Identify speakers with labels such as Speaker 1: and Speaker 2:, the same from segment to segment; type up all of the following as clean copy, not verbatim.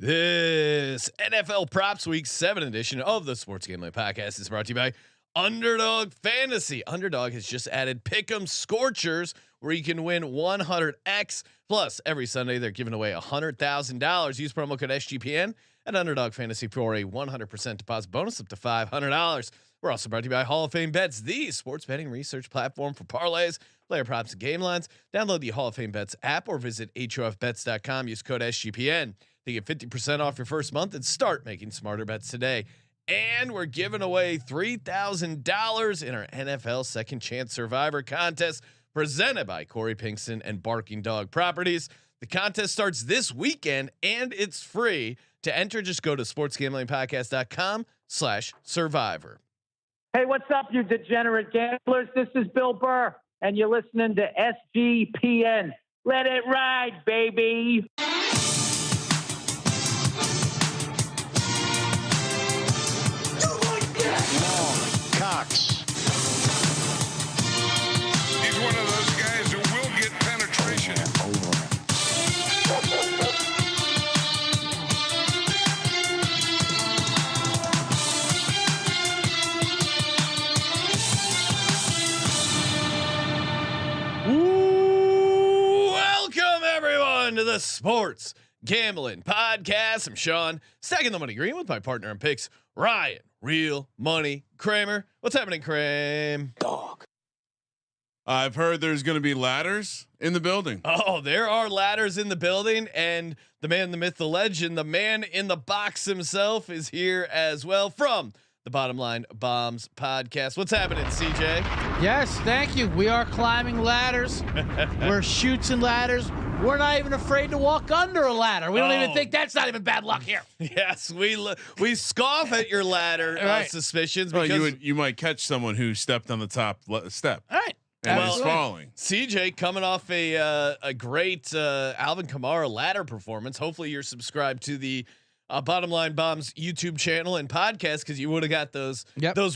Speaker 1: This NFL Props Week 7 edition of the Sports Gambling Podcast is brought to you by Underdog Fantasy. Underdog has just added Pick'em Scorchers, where you can win 100x. Plus, every Sunday they're giving away $100,000. Use promo code SGPN at Underdog Fantasy for a 100% deposit bonus up to $500. We're also brought to you by Hall of Fame Bets, the sports betting research platform for parlays, player props, and game lines. Download the Hall of Fame Bets app or visit HOFBets.com. Use code SGPN to get 50% off your first month and start making smarter bets today. And we're giving away $3,000 in our NFL Second Chance Survivor contest presented by Corey Pinkston and Barking Dog Properties. The contest starts this weekend and it's free. To enter, just go to sportsgamblingpodcast.com/survivor.
Speaker 2: Hey, what's up, you degenerate gamblers? This is Bill Burr, and you're listening to SGPN. Let it ride, baby.
Speaker 3: Cox. He's one of those guys who will get penetration.
Speaker 1: Welcome everyone to the Sports Gambling Podcast. I'm Sean, stacking the money green with my partner in picks, Ryan. Real money Kramer. What's happening, Kramer?
Speaker 4: Dog.
Speaker 5: I've heard there's going to be ladders in the building.
Speaker 1: Oh, there are ladders in the building, and the man, the myth, the legend, the man in the box himself is here as well from the Bottom Line Bombs podcast. What's happening, CJ?
Speaker 4: Yes, thank you. We are climbing ladders. We're chutes and ladders. We're not even afraid to walk under a ladder. We don't even think that's not even bad luck here.
Speaker 1: Yes, we scoff at your ladder
Speaker 4: Right.
Speaker 1: suspicions
Speaker 5: Well,
Speaker 1: because
Speaker 5: you might catch someone who stepped on the top step
Speaker 4: All right.
Speaker 5: and is
Speaker 4: Absolutely.
Speaker 5: falling.
Speaker 1: CJ coming off a great Alvin Kamara ladder performance. Hopefully you're subscribed to the Bottom Line Bombs YouTube channel and podcast because you would have got those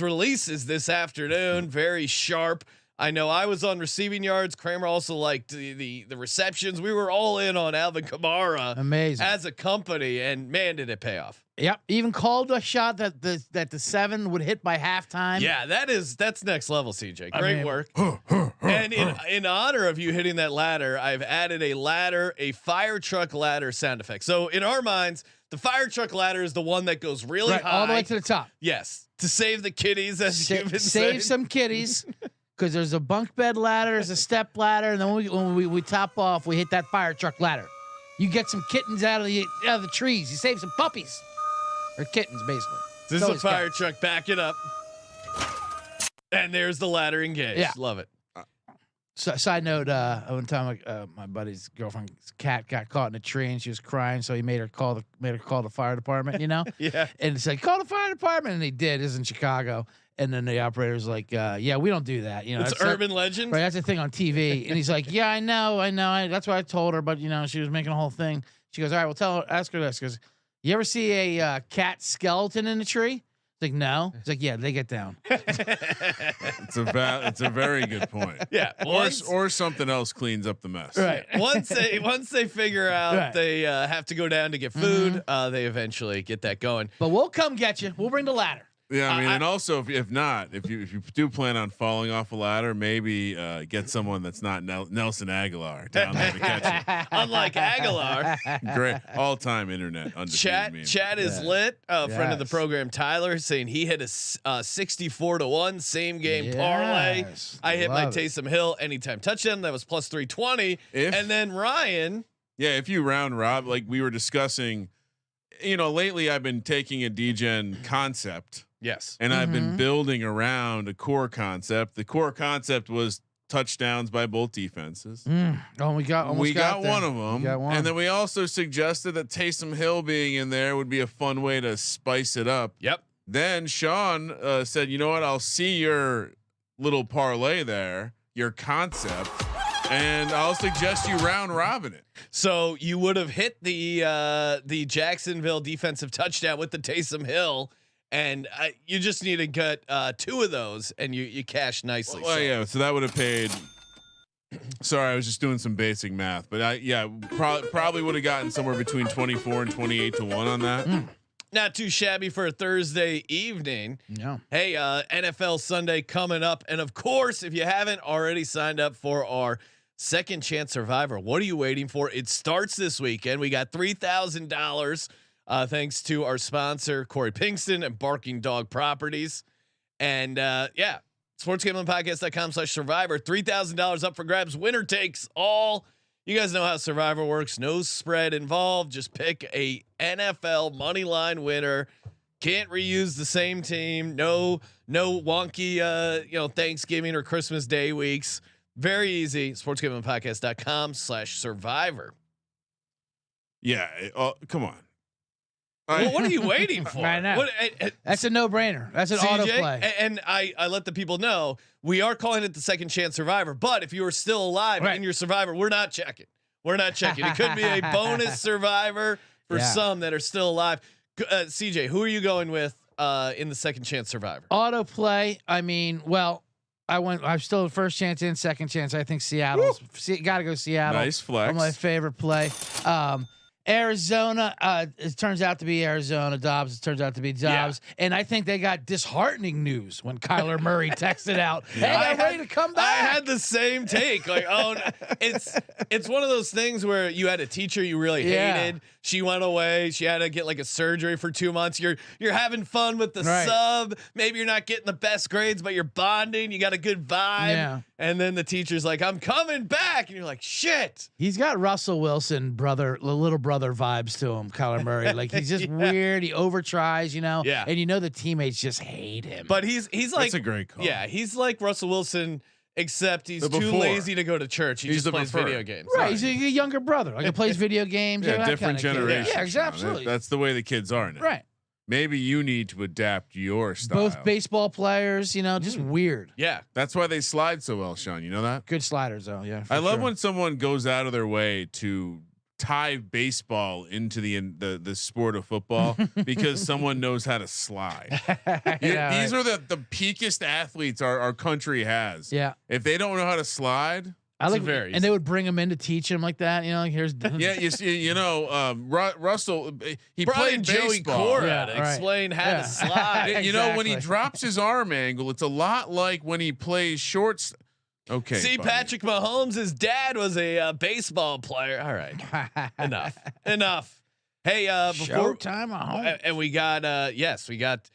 Speaker 1: releases this afternoon. Very sharp. I know I was on receiving yards. Kramer also liked the receptions. We were all in on Alvin Kamara,
Speaker 4: Amazing.
Speaker 1: as a company, and man, did it pay off.
Speaker 4: Yep. Even called a shot that the 7 would hit by halftime.
Speaker 1: Yeah, that's next level, CJ. Great
Speaker 4: I mean,
Speaker 1: work. And in honor of you hitting that ladder, I've added a fire truck ladder sound effect. So in our minds, the fire truck ladder is the one that goes really
Speaker 4: Right,
Speaker 1: high,
Speaker 4: all the way to the top.
Speaker 1: Yes, to save the kitties, as you've been saying.
Speaker 4: Save some kitties. Because there's a bunk bed ladder, there's a step ladder, and then when we top off, we hit that fire truck ladder. You get some kittens out of the trees. You save some puppies or kittens, basically.
Speaker 1: This is a fire truck. Back it up. And there's the ladder engaged.
Speaker 4: Yeah.
Speaker 1: Love it.
Speaker 4: So, side note: one time, my buddy's girlfriend's cat got caught in a tree and she was crying, so he made her call the fire department. You know,
Speaker 1: Yeah.
Speaker 4: and it's like, call the fire department, and they did. It's in Chicago, and then the operator's like, yeah, we don't do that. You know,
Speaker 1: It's
Speaker 4: that's
Speaker 1: urban legend.
Speaker 4: right? That's a thing on TV. And he's like, yeah, I know. That's what I told her, but you know, she was making a whole thing. She goes, all right, well, ask her this. Because you ever see a cat skeleton in a tree? It's like, no. It's like, yeah, they get down.
Speaker 5: It's a very good point.
Speaker 1: Yeah.
Speaker 5: Or something else cleans up the mess.
Speaker 4: Right.
Speaker 1: once they figure out
Speaker 4: Right.
Speaker 1: they have to go down to get food, they eventually get that going.
Speaker 4: But we'll come get you. We'll bring the ladder.
Speaker 5: Yeah, I mean, and also if you do plan on falling off a ladder, maybe get someone that's not Nelson Aguilar down there to catch you.
Speaker 1: Unlike Aguilar,
Speaker 5: Great all-time internet undefeated
Speaker 1: Chat is lit. Friend of the program, Tyler, saying he hit a 64-1 same game parlay.
Speaker 4: Yes.
Speaker 1: I hit my
Speaker 4: Love it.
Speaker 1: Taysom Hill anytime touchdown. That was plus 320. And then Ryan.
Speaker 5: Yeah, if you round rob, like we were discussing, lately I've been taking a DGen concept.
Speaker 1: Yes.
Speaker 5: And I've been building around a core concept. The core concept was touchdowns by both defenses.
Speaker 4: Oh, we got
Speaker 5: one of them.
Speaker 4: Got one.
Speaker 5: And then we also suggested that Taysom Hill being in there would be a fun way to spice it up.
Speaker 1: Yep.
Speaker 5: Then Sean said, you know what? I'll see your little parlay there, your concept, and I'll suggest you round robin it.
Speaker 1: So you would have hit the Jacksonville defensive touchdown with the Taysom Hill. And you just need to get 2 of those, and you cash nicely.
Speaker 5: Well, yeah. So that would have paid Sorry, I was just doing some basic math, but probably would have gotten somewhere between 24 and 28 to 1 on that.
Speaker 1: Not too shabby for a Thursday evening.
Speaker 4: Yeah.
Speaker 1: Hey, NFL Sunday coming up. And of course, if you haven't already signed up for our Second Chance Survivor, what are you waiting for? It starts this weekend. We got $3,000 thanks to our sponsor, Corey Pinkston and Barking Dog Properties. And sportsgamblingpodcast.com/survivor. $3,000 up for grabs. Winner takes all. You guys know how Survivor works. No spread involved. Just pick a NFL money line winner. Can't reuse the same team. No wonky Thanksgiving or Christmas Day weeks. Very easy. sportsgamblingpodcast.com/survivor.
Speaker 5: Yeah. Come on.
Speaker 1: Well, what are you waiting for?
Speaker 4: I know. That's a no-brainer. That's an auto play.
Speaker 1: And I let the people know we are calling it the Second Chance Survivor. But if you are still alive in your Survivor, we're not checking. It could be a bonus Survivor for some that are still alive. CJ, who are you going with in the Second Chance Survivor?
Speaker 4: Auto play. I mean, I'm still first chance in, second chance. I think Seattle's got to go Seattle.
Speaker 5: Nice flex.
Speaker 4: My favorite play. Arizona, it turns out to be Arizona. Dobbs, it turns out to be Dobbs. Yeah. And I think they got disheartening news when Kyler Murray texted out, "Hey, I'm ready to come back."
Speaker 1: I had the same take. Like, it's one of those things where you had a teacher you really hated. She went away. She had to get like a surgery for 2 months. You're having fun with the sub. Maybe you're not getting the best grades, but you're bonding. You got a good vibe. Yeah. And then the teacher's like, "I'm coming back," and you're like, "Shit."
Speaker 4: He's got Russell Wilson little brother vibes to him, Kyler Murray. Like he's just weird. He overtries,
Speaker 1: Yeah.
Speaker 4: And the teammates just hate him.
Speaker 1: But he's like,
Speaker 5: that's a great call.
Speaker 1: Yeah, he's like Russell Wilson, except he's too lazy to go to church. He just plays video games.
Speaker 4: Right. He's a younger brother. Like he plays video games.
Speaker 5: Yeah, different generation.
Speaker 4: Yeah, absolutely.
Speaker 5: That's the way the kids are now.
Speaker 4: Right.
Speaker 5: Maybe you need to adapt your style.
Speaker 4: Both baseball players, just weird.
Speaker 1: Yeah.
Speaker 5: That's why they slide so well, Sean. You know that?
Speaker 4: Good sliders, though. Yeah.
Speaker 5: I love when someone goes out of their way to tie baseball into the sport of football because someone knows how to slide. These are the peakest athletes our country has.
Speaker 4: Yeah.
Speaker 5: If they don't know how to slide,
Speaker 4: and they would bring him in to teach him like that. Like here's
Speaker 5: Russell. He
Speaker 1: Brian
Speaker 5: played
Speaker 1: Joey
Speaker 5: baseball.
Speaker 1: Cora to explain how to slide.
Speaker 4: Exactly.
Speaker 5: When he drops his arm angle, it's a lot like when he plays shorts. Okay.
Speaker 1: See, buddy. Patrick Mahomes' dad was a baseball player. All right, enough. Hey, before
Speaker 4: Showtime Mahomes,
Speaker 1: and we got we got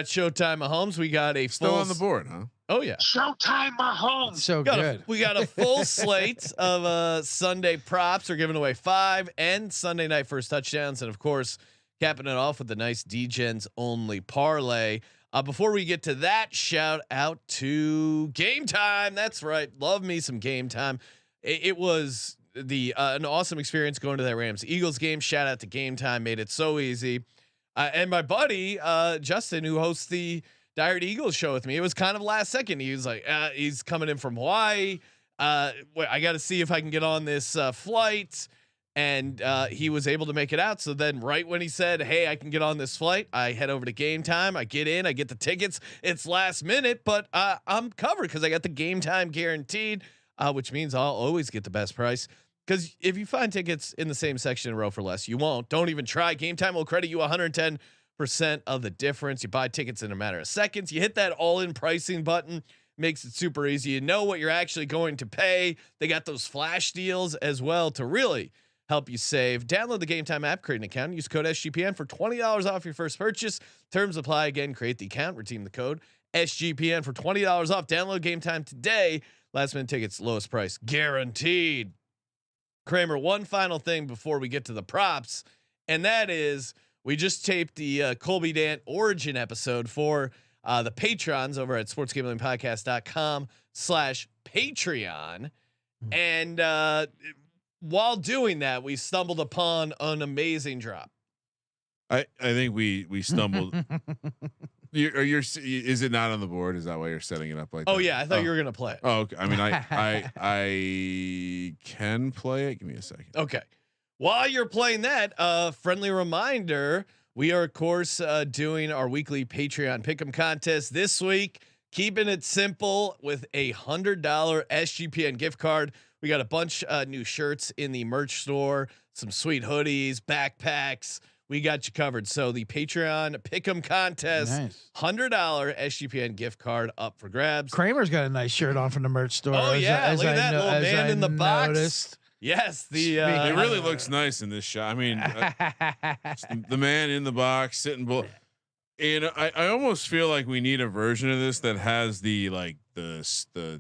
Speaker 1: Showtime Mahomes. We got a
Speaker 5: still on the board, huh?
Speaker 1: Oh yeah,
Speaker 2: Showtime Mahomes.
Speaker 4: So good.
Speaker 1: We got a full slate of Sunday props. We're giving away 5 and Sunday night first touchdowns, and of course, capping it off with a nice D-Gens only parlay. Before we get to that, shout out to Game Time. That's right. Love me some Game Time. It was an awesome experience going to that Rams Eagles game. Shout out to Game Time. Made it so easy. And my buddy, Justin, who hosts the Diehard Eagles show with me, it was kind of last second. He was like, he's coming in from Hawaii. I got to see if I can get on this flight. And he was able to make it out. So then right when he said, "Hey, I can get on this flight," I head over to Game Time. I get in, I get the tickets. It's last minute, but I'm covered because I got the Game Time guaranteed, which means I'll always get the best price. Because if you find tickets in the same section in a row for less, you won't. Don't even try. Game Time will credit you 110% of the difference. You buy tickets in a matter of seconds. You hit that all-in pricing button. Makes it super easy. You know what you're actually going to pay. They got those flash deals as well to really help you save. Download the Game Time app, create an account, use code SGPN for $20 off your first purchase. Terms apply. Again, create the account, redeem the code SGPN for $20 off. Download Game Time today. Last minute tickets, lowest price guaranteed. Kramer, one final thing before we get to the props, and that is we just taped the Colby Dant origin episode for the patrons over at sportsgamblingpodcast.com/Patreon. And while doing that, we stumbled upon an amazing drop.
Speaker 5: I think we stumbled. Is it not on the board? Is that why you're setting it up like that?
Speaker 1: Oh yeah, I thought you were gonna play it.
Speaker 5: Oh, okay. I mean, I can play it. Give me a second.
Speaker 1: Okay. While you're playing that, friendly reminder: we are of course doing our weekly Patreon pick'em contest this week. keeping it simple with a $100 SGPN gift card. We got a bunch new shirts in the merch store, some sweet hoodies, backpacks. We got you covered. So the Patreon Pick'em contest,
Speaker 4: Nice.
Speaker 1: $100 SGPN gift card up for grabs.
Speaker 4: Kramer's got a nice shirt on from the merch store.
Speaker 1: Oh yeah, look at that little man in the box.
Speaker 4: Noticed.
Speaker 1: Yes, the
Speaker 5: It really looks nice in this shot. I mean, the man in the box sitting. And I almost feel like we need a version of this that has the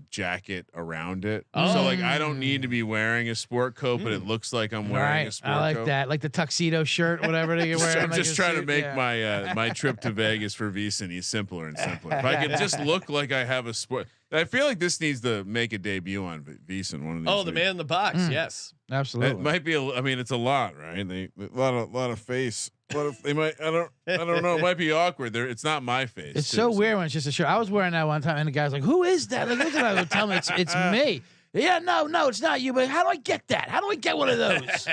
Speaker 5: jacket around it.
Speaker 1: Oh.
Speaker 5: So like I don't need to be wearing a sport coat, but it looks like I'm wearing a sport coat.
Speaker 4: I like that, like the tuxedo shirt, whatever they wear.
Speaker 5: I'm
Speaker 4: like
Speaker 5: just trying to make
Speaker 4: yeah.
Speaker 5: my trip to Vegas for VSiN simpler and simpler. If I could just look like I have a sport, I feel like this needs to make a debut on VSiN. One of these.
Speaker 1: Oh, the man in the box. Yes,
Speaker 4: absolutely.
Speaker 5: It might be. I mean, it's a lot, right? A lot of face. What if they might? I don't know. It might be awkward. It's not my face.
Speaker 4: It's so weird when it's just a shirt. I was wearing that one time, and the guy's like, "Who is that?" Like, look at that. Tell me it's me. Yeah, no, it's not you. But how do I get that? How do I get one of those?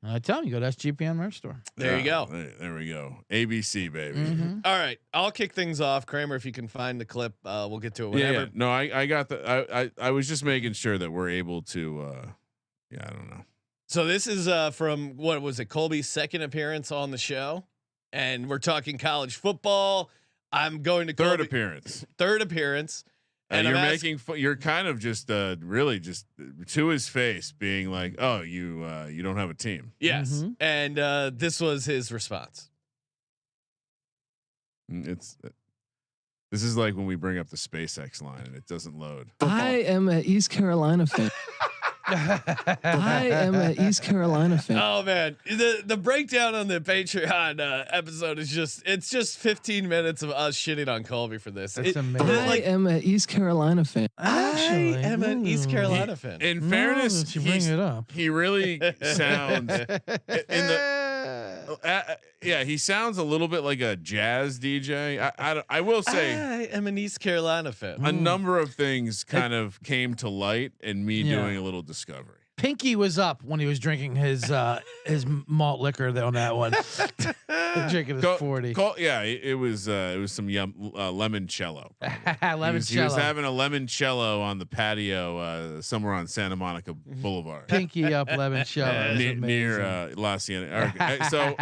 Speaker 4: I tell him, you go to SGPN merch store.
Speaker 1: There you go.
Speaker 5: There we go. ABC baby.
Speaker 4: Mm-hmm.
Speaker 1: All right, I'll kick things off. Kramer, if you can find the clip, we'll get to it whenever.
Speaker 5: Yeah. No, I got the. I was just making sure that we're able to. I don't know.
Speaker 1: So this is from what was it? Colby's second appearance on the show, and we're talking college football. I'm going to
Speaker 5: third
Speaker 1: Colby,
Speaker 5: appearance.
Speaker 1: Third appearance. And
Speaker 5: you're kind of just really just to his face being like, oh, you don't have a team.
Speaker 1: Yes,
Speaker 4: Mm-hmm.
Speaker 1: and this was his response.
Speaker 5: This is like when we bring up the SpaceX line and it doesn't load.
Speaker 6: I am an East Carolina fan. I am an East Carolina fan.
Speaker 1: Oh man, the breakdown on the Patreon episode is just 15 minutes of us shitting on Colby for this.
Speaker 4: That's amazing.
Speaker 6: I am an East Carolina fan.
Speaker 1: I am an East Carolina fan.
Speaker 5: In fairness,
Speaker 4: that you bring it up.
Speaker 5: he really sounds in the. He sounds a little bit like a jazz DJ. I will say
Speaker 1: I am an East Carolina fan.
Speaker 5: a number of things kind of came to light and me doing a little discovery.
Speaker 4: Pinky was up when he was drinking his malt liquor on that one. Drinking his 40.
Speaker 5: It was some limoncello.
Speaker 4: Limoncello.
Speaker 5: He was having a limoncello on the patio somewhere on Santa Monica Boulevard.
Speaker 4: Pinky up limoncello.
Speaker 5: near La Cienega. Okay, so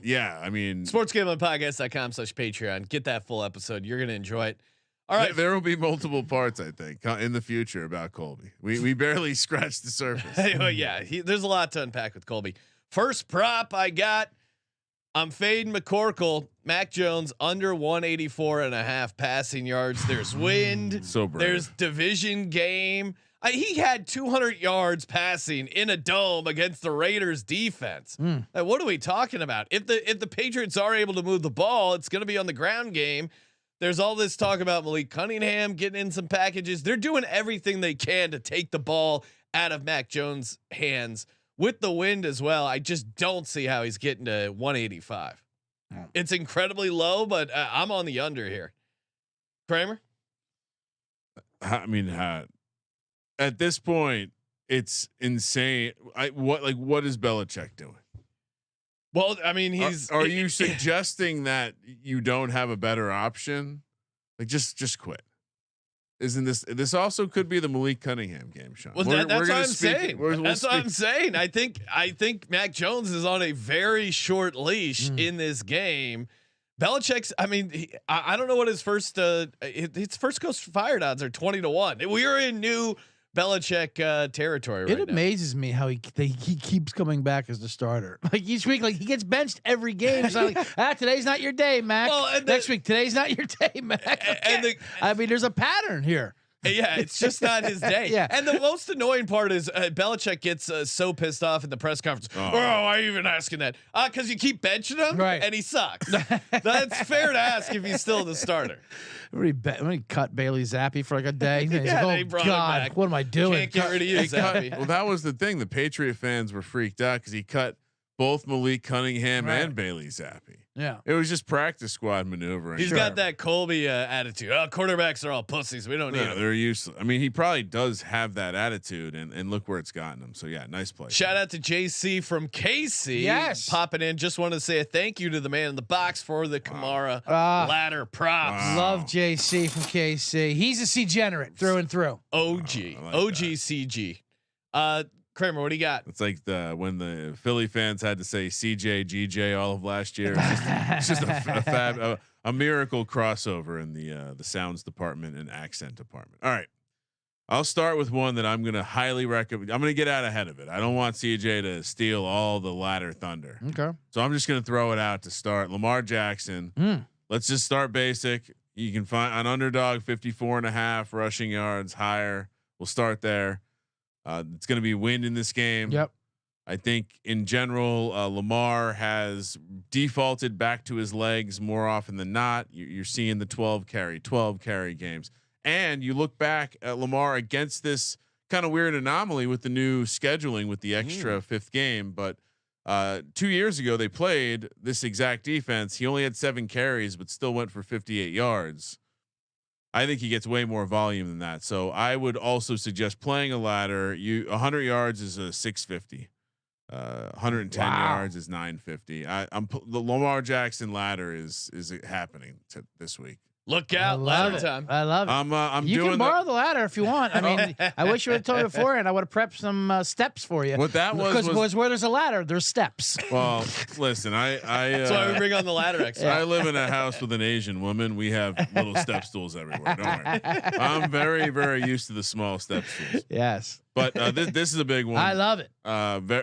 Speaker 5: yeah, I mean,
Speaker 1: sportsgamblingpodcast.com/Patreon. Get that full episode. You're going to enjoy it. All right.
Speaker 5: There will be multiple parts, I think, in the future about Colby. We barely scratched the surface.
Speaker 1: There's a lot to unpack with Colby. First prop I got, I'm fading McCorkle. Mac Jones under 184.5 passing yards. There's wind.
Speaker 5: So brave.
Speaker 1: There's division game. He had 200 yards passing in a dome against the Raiders defense. Like, what are we talking about? If the Patriots are able to move the ball, it's going to be on the ground game. There's all this talk about Malik Cunningham getting in some packages. They're doing everything they can to take the ball out of Mac Jones' hands with the wind as well. I just don't see how he's getting to 185. It's incredibly low, but I'm on the under here. Kramer?
Speaker 5: I mean, at this point, it's insane. What is Belichick doing?
Speaker 1: Well, I mean,
Speaker 5: Are you suggesting that you don't have a better option? Like, just quit. Isn't this also could be the Malik Cunningham game, Sean?
Speaker 1: Well, that's what I'm saying. That's what I'm saying. I think Mac Jones is on a very short leash in this game. Belichick's. I mean, I don't know what his first coast fired odds are 20-1. We are in new Belichick territory right now.
Speaker 4: It amazes me how he keeps coming back as the starter. Like each week, like he gets benched every game. So like, today's not your day, Mac. Well, next week, today's not your day, Mac. I mean, there's a pattern here.
Speaker 1: Yeah, it's just not his day.
Speaker 4: Yeah.
Speaker 1: And the most annoying part is Belichick gets so pissed off in the press conference. Oh, why are you even asking that? Because you keep benching him,
Speaker 4: right?
Speaker 1: And he sucks. That's fair to ask if he's still the starter.
Speaker 4: When he cut Bailey Zappi for like a day. He's like, oh God, what am I doing?
Speaker 1: Can't get rid of you, Zappi.
Speaker 5: Well, that was the thing. The Patriot fans were freaked out because he cut both Malik Cunningham
Speaker 4: Right.
Speaker 5: and Bailey Zappi.
Speaker 4: Yeah.
Speaker 5: It was just practice squad maneuvering.
Speaker 1: He's got that Colby attitude. Oh, quarterbacks are all pussies. We don't need them.
Speaker 5: They're useless. I mean, he probably does have that attitude, and look where it's gotten him. So yeah, nice play.
Speaker 1: Shout out to JC from KC.
Speaker 4: Yes.
Speaker 1: Popping in. Just want to say a thank you to the man in the box for the Kamara ladder props.
Speaker 5: Wow.
Speaker 4: Love JC from KC. He's a C-generate through and through.
Speaker 1: OG.
Speaker 5: like
Speaker 1: OG
Speaker 5: that.
Speaker 1: CG. Kramer, what do you got?
Speaker 5: It's like when the Philly fans had to say CJ, GJ all of last year. It's just a miracle crossover in the sounds department and accent department. All right, I'll start with one that I'm going to highly recommend. I'm going to get out ahead of it. I don't want CJ to steal all the ladder thunder.
Speaker 4: Okay.
Speaker 5: So I'm just going to throw it out to start. Lamar Jackson. Let's just start basic. You can find on underdog 54.5 rushing yards higher. We'll start there. It's going to be wind in this game.
Speaker 4: Yep.
Speaker 5: I think in general, Lamar has defaulted back to his legs more often than not. You're seeing the 12 carry games, and you look back at Lamar against this kind of weird anomaly with the new scheduling with the extra fifth game. But 2 years ago, they played this exact defense. He only had 7 carries, but still went for 58 yards. I think he gets way more volume than that. So I would also suggest playing a ladder. 100 yards is a 650. 110 yards is 950. The Lamar Jackson ladder is happening this week.
Speaker 1: Look out, ladder time.
Speaker 4: I love it.
Speaker 5: I'm
Speaker 4: you
Speaker 5: doing
Speaker 4: can borrow the ladder if you want. I mean, I wish you would have told me beforehand. I would have prepped some steps for you.
Speaker 5: What that was
Speaker 4: where there's a ladder, there's steps.
Speaker 5: Well, listen,
Speaker 1: That's why we bring on the ladder expert.
Speaker 5: I live in a house with an Asian woman. We have little step stools everywhere. Don't worry. I'm very, very used to the small step stools.
Speaker 4: Yes.
Speaker 5: But this is a big one.
Speaker 4: I love it.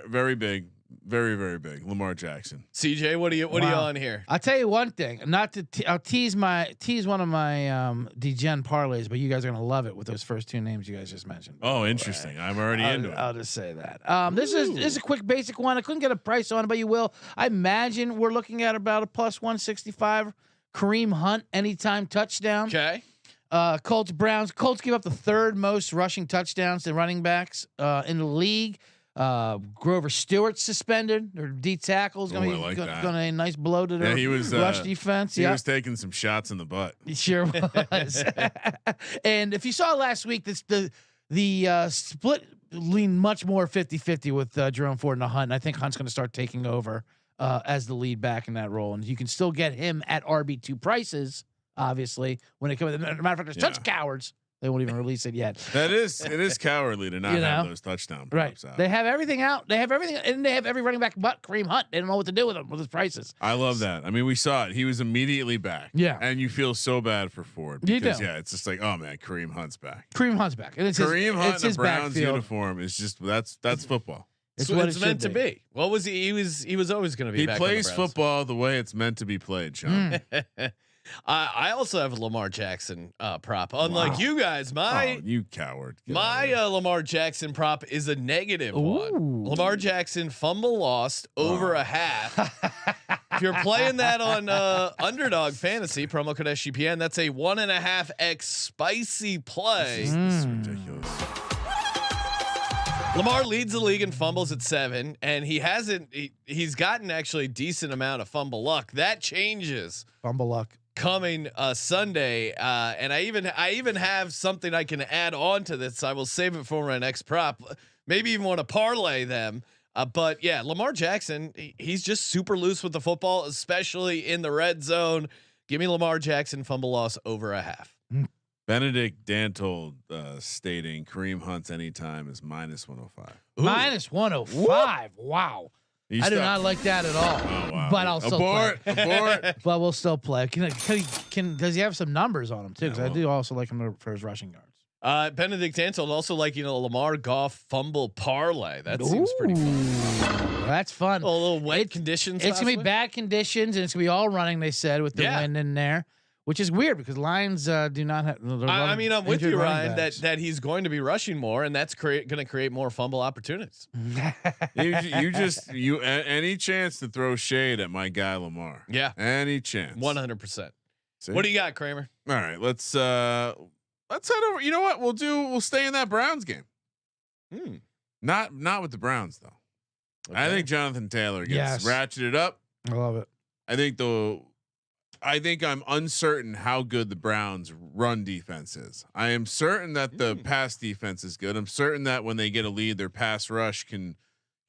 Speaker 5: Very big. Very, very big. Lamar Jackson.
Speaker 1: CJ, what are you on here?
Speaker 4: I'll tell you one thing. Not to I'll tease one of my degen parlays, but you guys are gonna love it with those first 2 names you guys just mentioned.
Speaker 5: Oh, interesting. I'm already into it.
Speaker 4: I'll just say that. This is a quick basic one. I couldn't get a price on it, but you will. I imagine we're looking at about a plus 165. Kareem Hunt anytime touchdown.
Speaker 1: Okay.
Speaker 4: Colts Browns. Colts give up the 3rd most rushing touchdowns to running backs in the league. Grover Stewart suspended. Their D tackle is going to a nice blow to their rush defense.
Speaker 5: He was taking some shots in the butt.
Speaker 4: He sure was. And if you saw last week, the split leaned much more 50-50 with Jerome Ford and Hunt. And I think Hunt's going to start taking over as the lead back in that role, and you can still get him at RB2 prices. Obviously, when it comes, matter of fact, there's such cowards. They won't even release it yet.
Speaker 5: It is cowardly to not have those touchdown props out.
Speaker 4: They have everything out. They have everything, and they have every running back but Kareem Hunt. They don't know what to do with him with his prices.
Speaker 5: I love that. I mean, we saw it. He was immediately back.
Speaker 4: Yeah,
Speaker 5: and you feel so bad for Ford because it's just like, oh man, Kareem Hunt's back.
Speaker 4: Kareem Hunt's back, and it's
Speaker 5: Kareem Hunt
Speaker 4: it's
Speaker 5: in
Speaker 4: his
Speaker 5: a Browns
Speaker 4: backfield.
Speaker 5: uniform is just that's football.
Speaker 1: It's what it's meant to be. What was he? He was always going to be.
Speaker 5: He
Speaker 1: back
Speaker 5: plays
Speaker 1: on the
Speaker 5: football the way it's meant to be played, Sean.
Speaker 1: I also have a Lamar Jackson prop. Unlike you guys,
Speaker 5: you coward.
Speaker 1: My Lamar Jackson prop is a negative one. Lamar Jackson fumble lost over a half. If you're playing that on Underdog Fantasy, promo code SGPN, that's a 1.5x spicy play.
Speaker 5: This is ridiculous.
Speaker 1: Lamar leads the league in fumbles at 7, and he's gotten actually a decent amount of fumble luck. That changes.
Speaker 4: Fumble luck
Speaker 1: coming Sunday, and I even have something I can add on to this. I will save it for my next prop. Maybe even want to parlay them. But yeah, Lamar Jackson, he's just super loose with the football, especially in the red zone. Give me Lamar Jackson fumble loss over a half.
Speaker 5: Benedict Dantold stating Kareem Hunt's anytime is -105.
Speaker 4: Minus 105. Wow. I do not like that at all.
Speaker 5: Oh, wow.
Speaker 4: But I'll still play.
Speaker 5: Abort.
Speaker 4: But we'll still play. Does he have some numbers on him too? Because I do also like him for his rushing yards.
Speaker 1: Benedict Dantold also like Lamar Goff fumble parlay. That seems pretty fun.
Speaker 4: That's fun.
Speaker 1: A little wet conditions.
Speaker 4: It's gonna be bad conditions, and it's gonna be all running. They said with the wind in there, which is weird because Lions do not have.
Speaker 1: I mean, I'm with you, Ryan, that he's going to be rushing more, and that's going to create more fumble opportunities.
Speaker 5: you any chance to throw shade at my guy Lamar?
Speaker 1: Yeah,
Speaker 5: any chance?
Speaker 1: 100%. What do you got, Kramer?
Speaker 5: All right, let's head over. You know what we'll do? We'll stay in that Browns game. Not with the Browns though. I think Jonathan Taylor gets ratcheted up.
Speaker 4: I love it.
Speaker 5: I think I'm uncertain how good the Browns run defense is. I am certain that the pass defense is good. I'm certain that when they get a lead, their pass rush can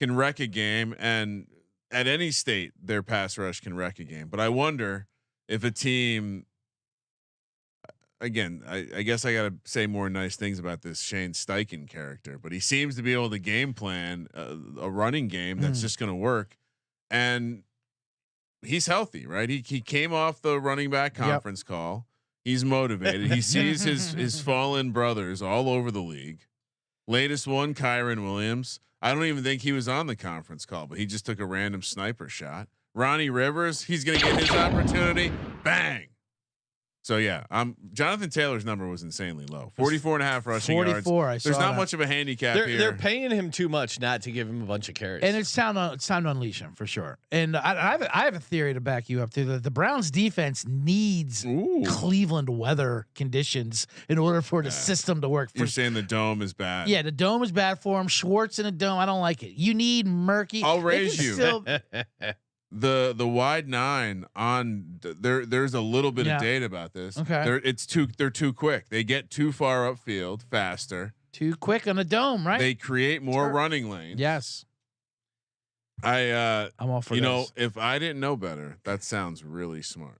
Speaker 5: wreck a game, and at any state, their pass rush can wreck a game. But I wonder if a team, again, I guess I got to say more nice things about this Shane Steichen character, but he seems to be able to game plan a running game that's just going to work. And he's healthy, right? He came off the running back conference call. He's motivated. He sees his fallen brothers all over the league. Latest one, Kyron Williams. I don't even think he was on the conference call, but he just took a random sniper shot. Ronnie Rivers, he's going to get his opportunity. Bang. So yeah, Jonathan Taylor's number was insanely low. 44.5 rushing yards. There's not much of a handicap here.
Speaker 1: They're paying him too much not to give him a bunch of carries.
Speaker 4: And it's time to unleash him for sure. And I have a theory to back you up too. The Browns defense needs Cleveland weather conditions in order for the system to work.
Speaker 5: You're saying the dome is bad.
Speaker 4: Yeah, the dome is bad for him. Schwartz in a dome, I don't like it. You need murky.
Speaker 5: I'll raise you. The wide 9 on there's a little bit of data about this.
Speaker 4: Okay.
Speaker 5: They're too quick. They get too far upfield faster.
Speaker 4: Too quick on a dome, right?
Speaker 5: They create more running lanes.
Speaker 4: Yes.
Speaker 5: I'm
Speaker 4: all for
Speaker 5: this. If I didn't know better, that sounds really smart.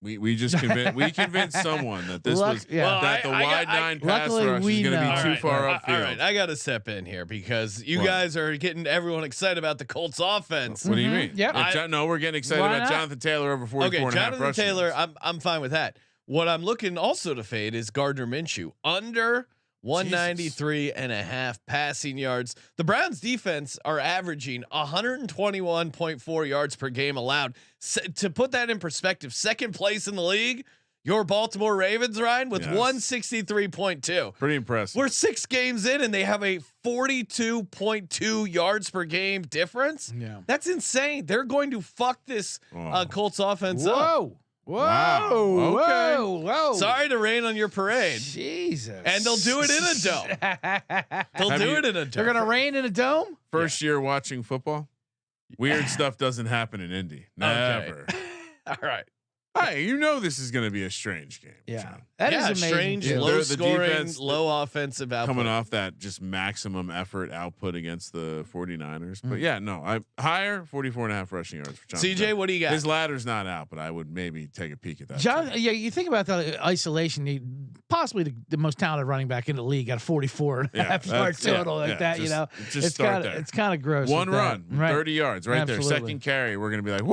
Speaker 5: We just convinced someone that this was that the wide 9 pass rush is going to be too far upfield.
Speaker 1: All right, I got to step in here because you guys are getting everyone excited about the Colts offense.
Speaker 5: What do you mean?
Speaker 4: Yeah,
Speaker 5: no, we're getting excited about Jonathan Taylor over 44.5
Speaker 1: Okay, Jonathan Taylor,
Speaker 5: yards.
Speaker 1: I'm fine with that. What I'm looking also to fade is Gardner Minshew under 193.5 passing yards. The Browns defense are averaging 121.4 yards per game allowed. To put that in perspective, second place in the league, your Baltimore Ravens, Ryan, with 163.2.
Speaker 5: Pretty impressive.
Speaker 1: We're 6 games in and they have a 42.2 yards per game difference.
Speaker 4: Yeah.
Speaker 1: That's insane. They're going to fuck this Colts offense up.
Speaker 4: Whoa.
Speaker 5: Wow. Okay.
Speaker 4: Whoa.
Speaker 1: Sorry to rain on your parade.
Speaker 4: Jesus.
Speaker 1: And they'll do it in a dome. They'll do it in a dome.
Speaker 4: They're gonna rain in a dome?
Speaker 5: First year watching football. Weird stuff doesn't happen in Indy. Never.
Speaker 1: Okay. All right.
Speaker 5: Hey, this is going to be a strange game.
Speaker 4: Yeah.
Speaker 5: John.
Speaker 4: That is amazing.
Speaker 1: Strange,
Speaker 5: Yeah.
Speaker 1: low
Speaker 5: The
Speaker 1: scoring,
Speaker 5: defense,
Speaker 1: low offensive output.
Speaker 5: Coming off that just maximum effort output against the 49ers. But yeah, no, I higher 44.5 rushing yards for Jonathan.
Speaker 1: CJ, what do you got?
Speaker 5: His ladder's not out, but I would maybe take a peek at that.
Speaker 4: John, you think about the isolation, possibly the most talented running back in the league at 44.5 yard total like that.
Speaker 5: Just start there.
Speaker 4: It's kind of gross.
Speaker 5: One run,
Speaker 4: right.
Speaker 5: 30 yards right
Speaker 4: Absolutely.
Speaker 5: there. Second carry, we're going to be like, whoo,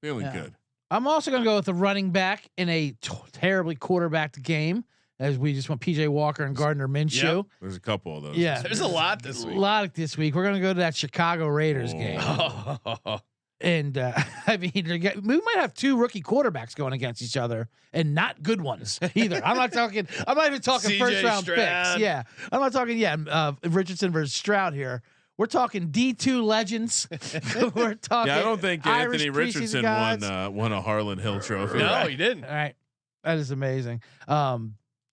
Speaker 5: feeling good.
Speaker 4: I'm also going to go with the running back in a terribly quarterbacked game, as we just went PJ Walker and Gardner Minshew.
Speaker 1: Yep.
Speaker 5: There's a couple of those.
Speaker 4: Yeah,
Speaker 1: There's a lot this week.
Speaker 4: A lot this week. We're going to go to that Chicago Raiders game. And I mean, we might have 2 rookie quarterbacks going against each other, and not good ones either. I'm not even talking
Speaker 1: CJ
Speaker 4: first round
Speaker 1: Stroud.
Speaker 4: picks. Yeah, I'm not talking. Richardson versus Stroud here. We're talking D2 legends. We're talking.
Speaker 5: Yeah, I don't think
Speaker 4: Irish
Speaker 5: Anthony Richardson won a Harlan Hill trophy.
Speaker 1: No, he didn't.
Speaker 4: All right, that is amazing.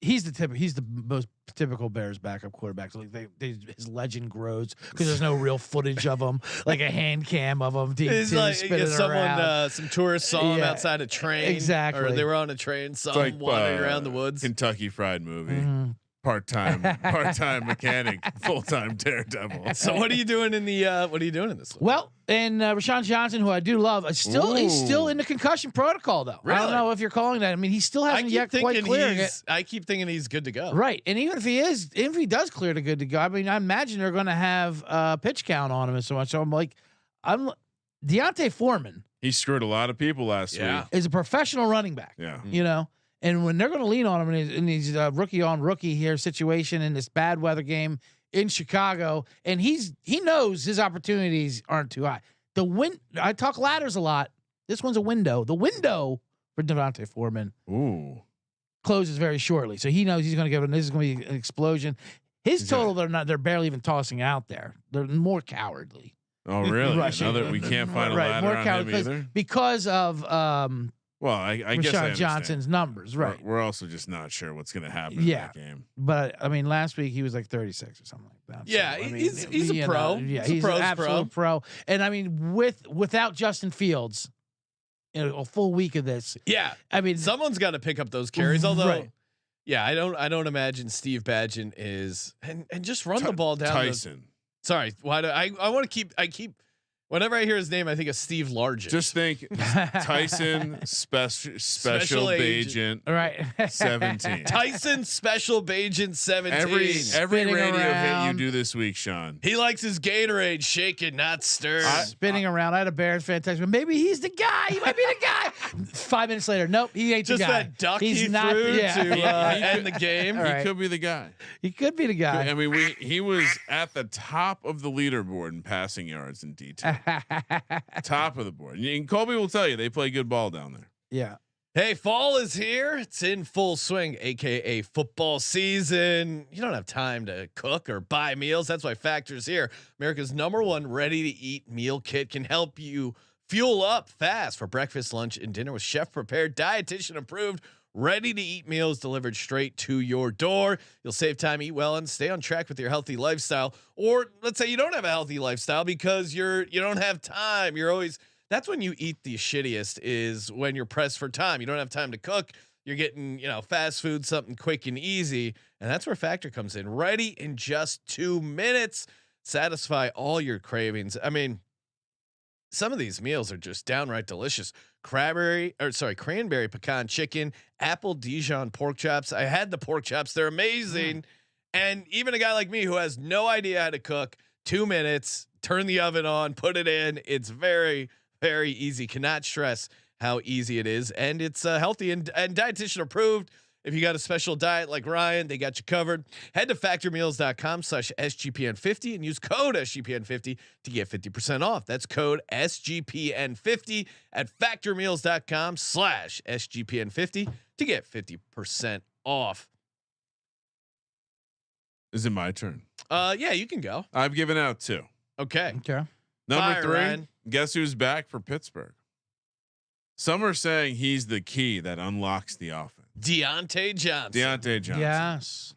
Speaker 4: He's the most typical Bears backup quarterback. So his legend grows because there's no real footage of him, like a hand cam of him.
Speaker 1: It's like some tourists saw him outside a train.
Speaker 4: Exactly.
Speaker 1: Or they were on a train, saw him wandering around the woods.
Speaker 5: Kentucky Fried Movie.
Speaker 4: Mm-hmm.
Speaker 5: Part-time mechanic, full-time daredevil.
Speaker 1: So what are you doing in this one?
Speaker 4: Well, and Rashawn Johnson, who I do love, he's still in the concussion protocol though.
Speaker 1: Really?
Speaker 4: I don't know if you're calling that. I mean, he still hasn't yet quite cleared it.
Speaker 1: I keep thinking he's good to go.
Speaker 4: Right, and even if he does clear to good to go, I mean, I imagine they're going to have pitch count on him and so much. So I'm Deontay Foreman.
Speaker 5: He screwed a lot of people last week.
Speaker 4: Is a professional running back.
Speaker 5: Yeah.
Speaker 4: And when they're going to lean on him in these rookie on rookie here situation in this bad weather game in Chicago, and he knows his opportunities aren't too high. I talk ladders a lot. This one's a window. The window for Devontae Foreman closes very shortly, so he knows he's going to this is going to be an explosion. His total, they're barely even tossing out there. They're more cowardly.
Speaker 5: Oh, really?
Speaker 4: Rushing.
Speaker 5: We can't find a ladder
Speaker 4: more
Speaker 5: on
Speaker 4: cowardly
Speaker 5: him either?
Speaker 4: because of
Speaker 5: Well, I guess
Speaker 4: Rashawn Johnson's numbers, right?
Speaker 5: We're also just not sure what's going to happen in that game.
Speaker 4: But I mean, last week he was like 36 or something like that.
Speaker 1: Yeah,
Speaker 4: so, I mean,
Speaker 1: he's a pro.
Speaker 4: Yeah,
Speaker 1: he's
Speaker 4: an absolute pro. And I mean, without Justin Fields, a full week of this.
Speaker 1: Yeah,
Speaker 4: I mean,
Speaker 1: someone's got to pick up those carries. Although,
Speaker 4: right.
Speaker 1: yeah, I don't imagine Steve Badgett is and just run the ball down.
Speaker 5: Tyson.
Speaker 1: Sorry, why do I want to keep. Whenever I hear his name, I think of Steve Largent.
Speaker 5: Just think Tyson special agent
Speaker 4: right
Speaker 5: 17.
Speaker 1: Tyson special agent 17.
Speaker 5: Every radio
Speaker 4: around.
Speaker 5: hit you do this week, Sean.
Speaker 1: He likes his Gatorade shaken, not stirred.
Speaker 4: Spinning around. I had a Bears fan text me. Maybe he's the guy. He might be the guy. 5 minutes later, nope, he ain't
Speaker 1: just
Speaker 4: the guy.
Speaker 1: That duck
Speaker 4: he's
Speaker 1: he
Speaker 4: not
Speaker 1: threw
Speaker 4: yeah.
Speaker 1: to end the game.
Speaker 4: Right.
Speaker 5: He could be the guy.
Speaker 4: He could be the guy.
Speaker 5: I mean, he was at the top of the leaderboard in passing yards in detail. Top of the board. And Colby will tell you they play good ball down there.
Speaker 4: Yeah.
Speaker 1: Hey, fall is here. It's in full swing, aka football season. You don't have time to cook or buy meals. That's why Factor's here. America's #1 ready-to-eat meal kit can help you fuel up fast for breakfast, lunch, and dinner with chef-prepared, dietitian-approved, ready-to-eat meals delivered straight to your door. You'll save time, eat well, and stay on track with your healthy lifestyle. Or let's say you don't have a healthy lifestyle because you don't have time. That's when you eat the shittiest, is when you're pressed for time. You don't have time to cook. You're getting, fast food, something quick and easy. And that's where Factor comes in. Ready in just 2 minutes. Satisfy all your cravings. I mean, some of these meals are just downright delicious. Cranberry pecan chicken, apple Dijon pork chops. I had the pork chops. They're amazing. And even a guy like me who has no idea how to cook, 2 minutes, turn the oven on, put it in. It's very, very easy. Cannot stress how easy it is. And it's healthy and dietitian approved. If you got a special diet like Ryan, they got you covered. Head to factormeals.com/SGPN50 and use code SGPN50 to get 50% off. That's code SGPN50 at factormeals.com/SGPN50 to get 50% off.
Speaker 5: Is it my turn?
Speaker 1: Yeah, you can go.
Speaker 5: I've given out 2.
Speaker 1: Okay.
Speaker 5: Number
Speaker 1: Fire,
Speaker 5: 3.
Speaker 1: Ryan.
Speaker 5: Guess who's back for Pittsburgh? Some are saying he's the key that unlocks the offense.
Speaker 1: Deontay Johnson.
Speaker 4: Yes.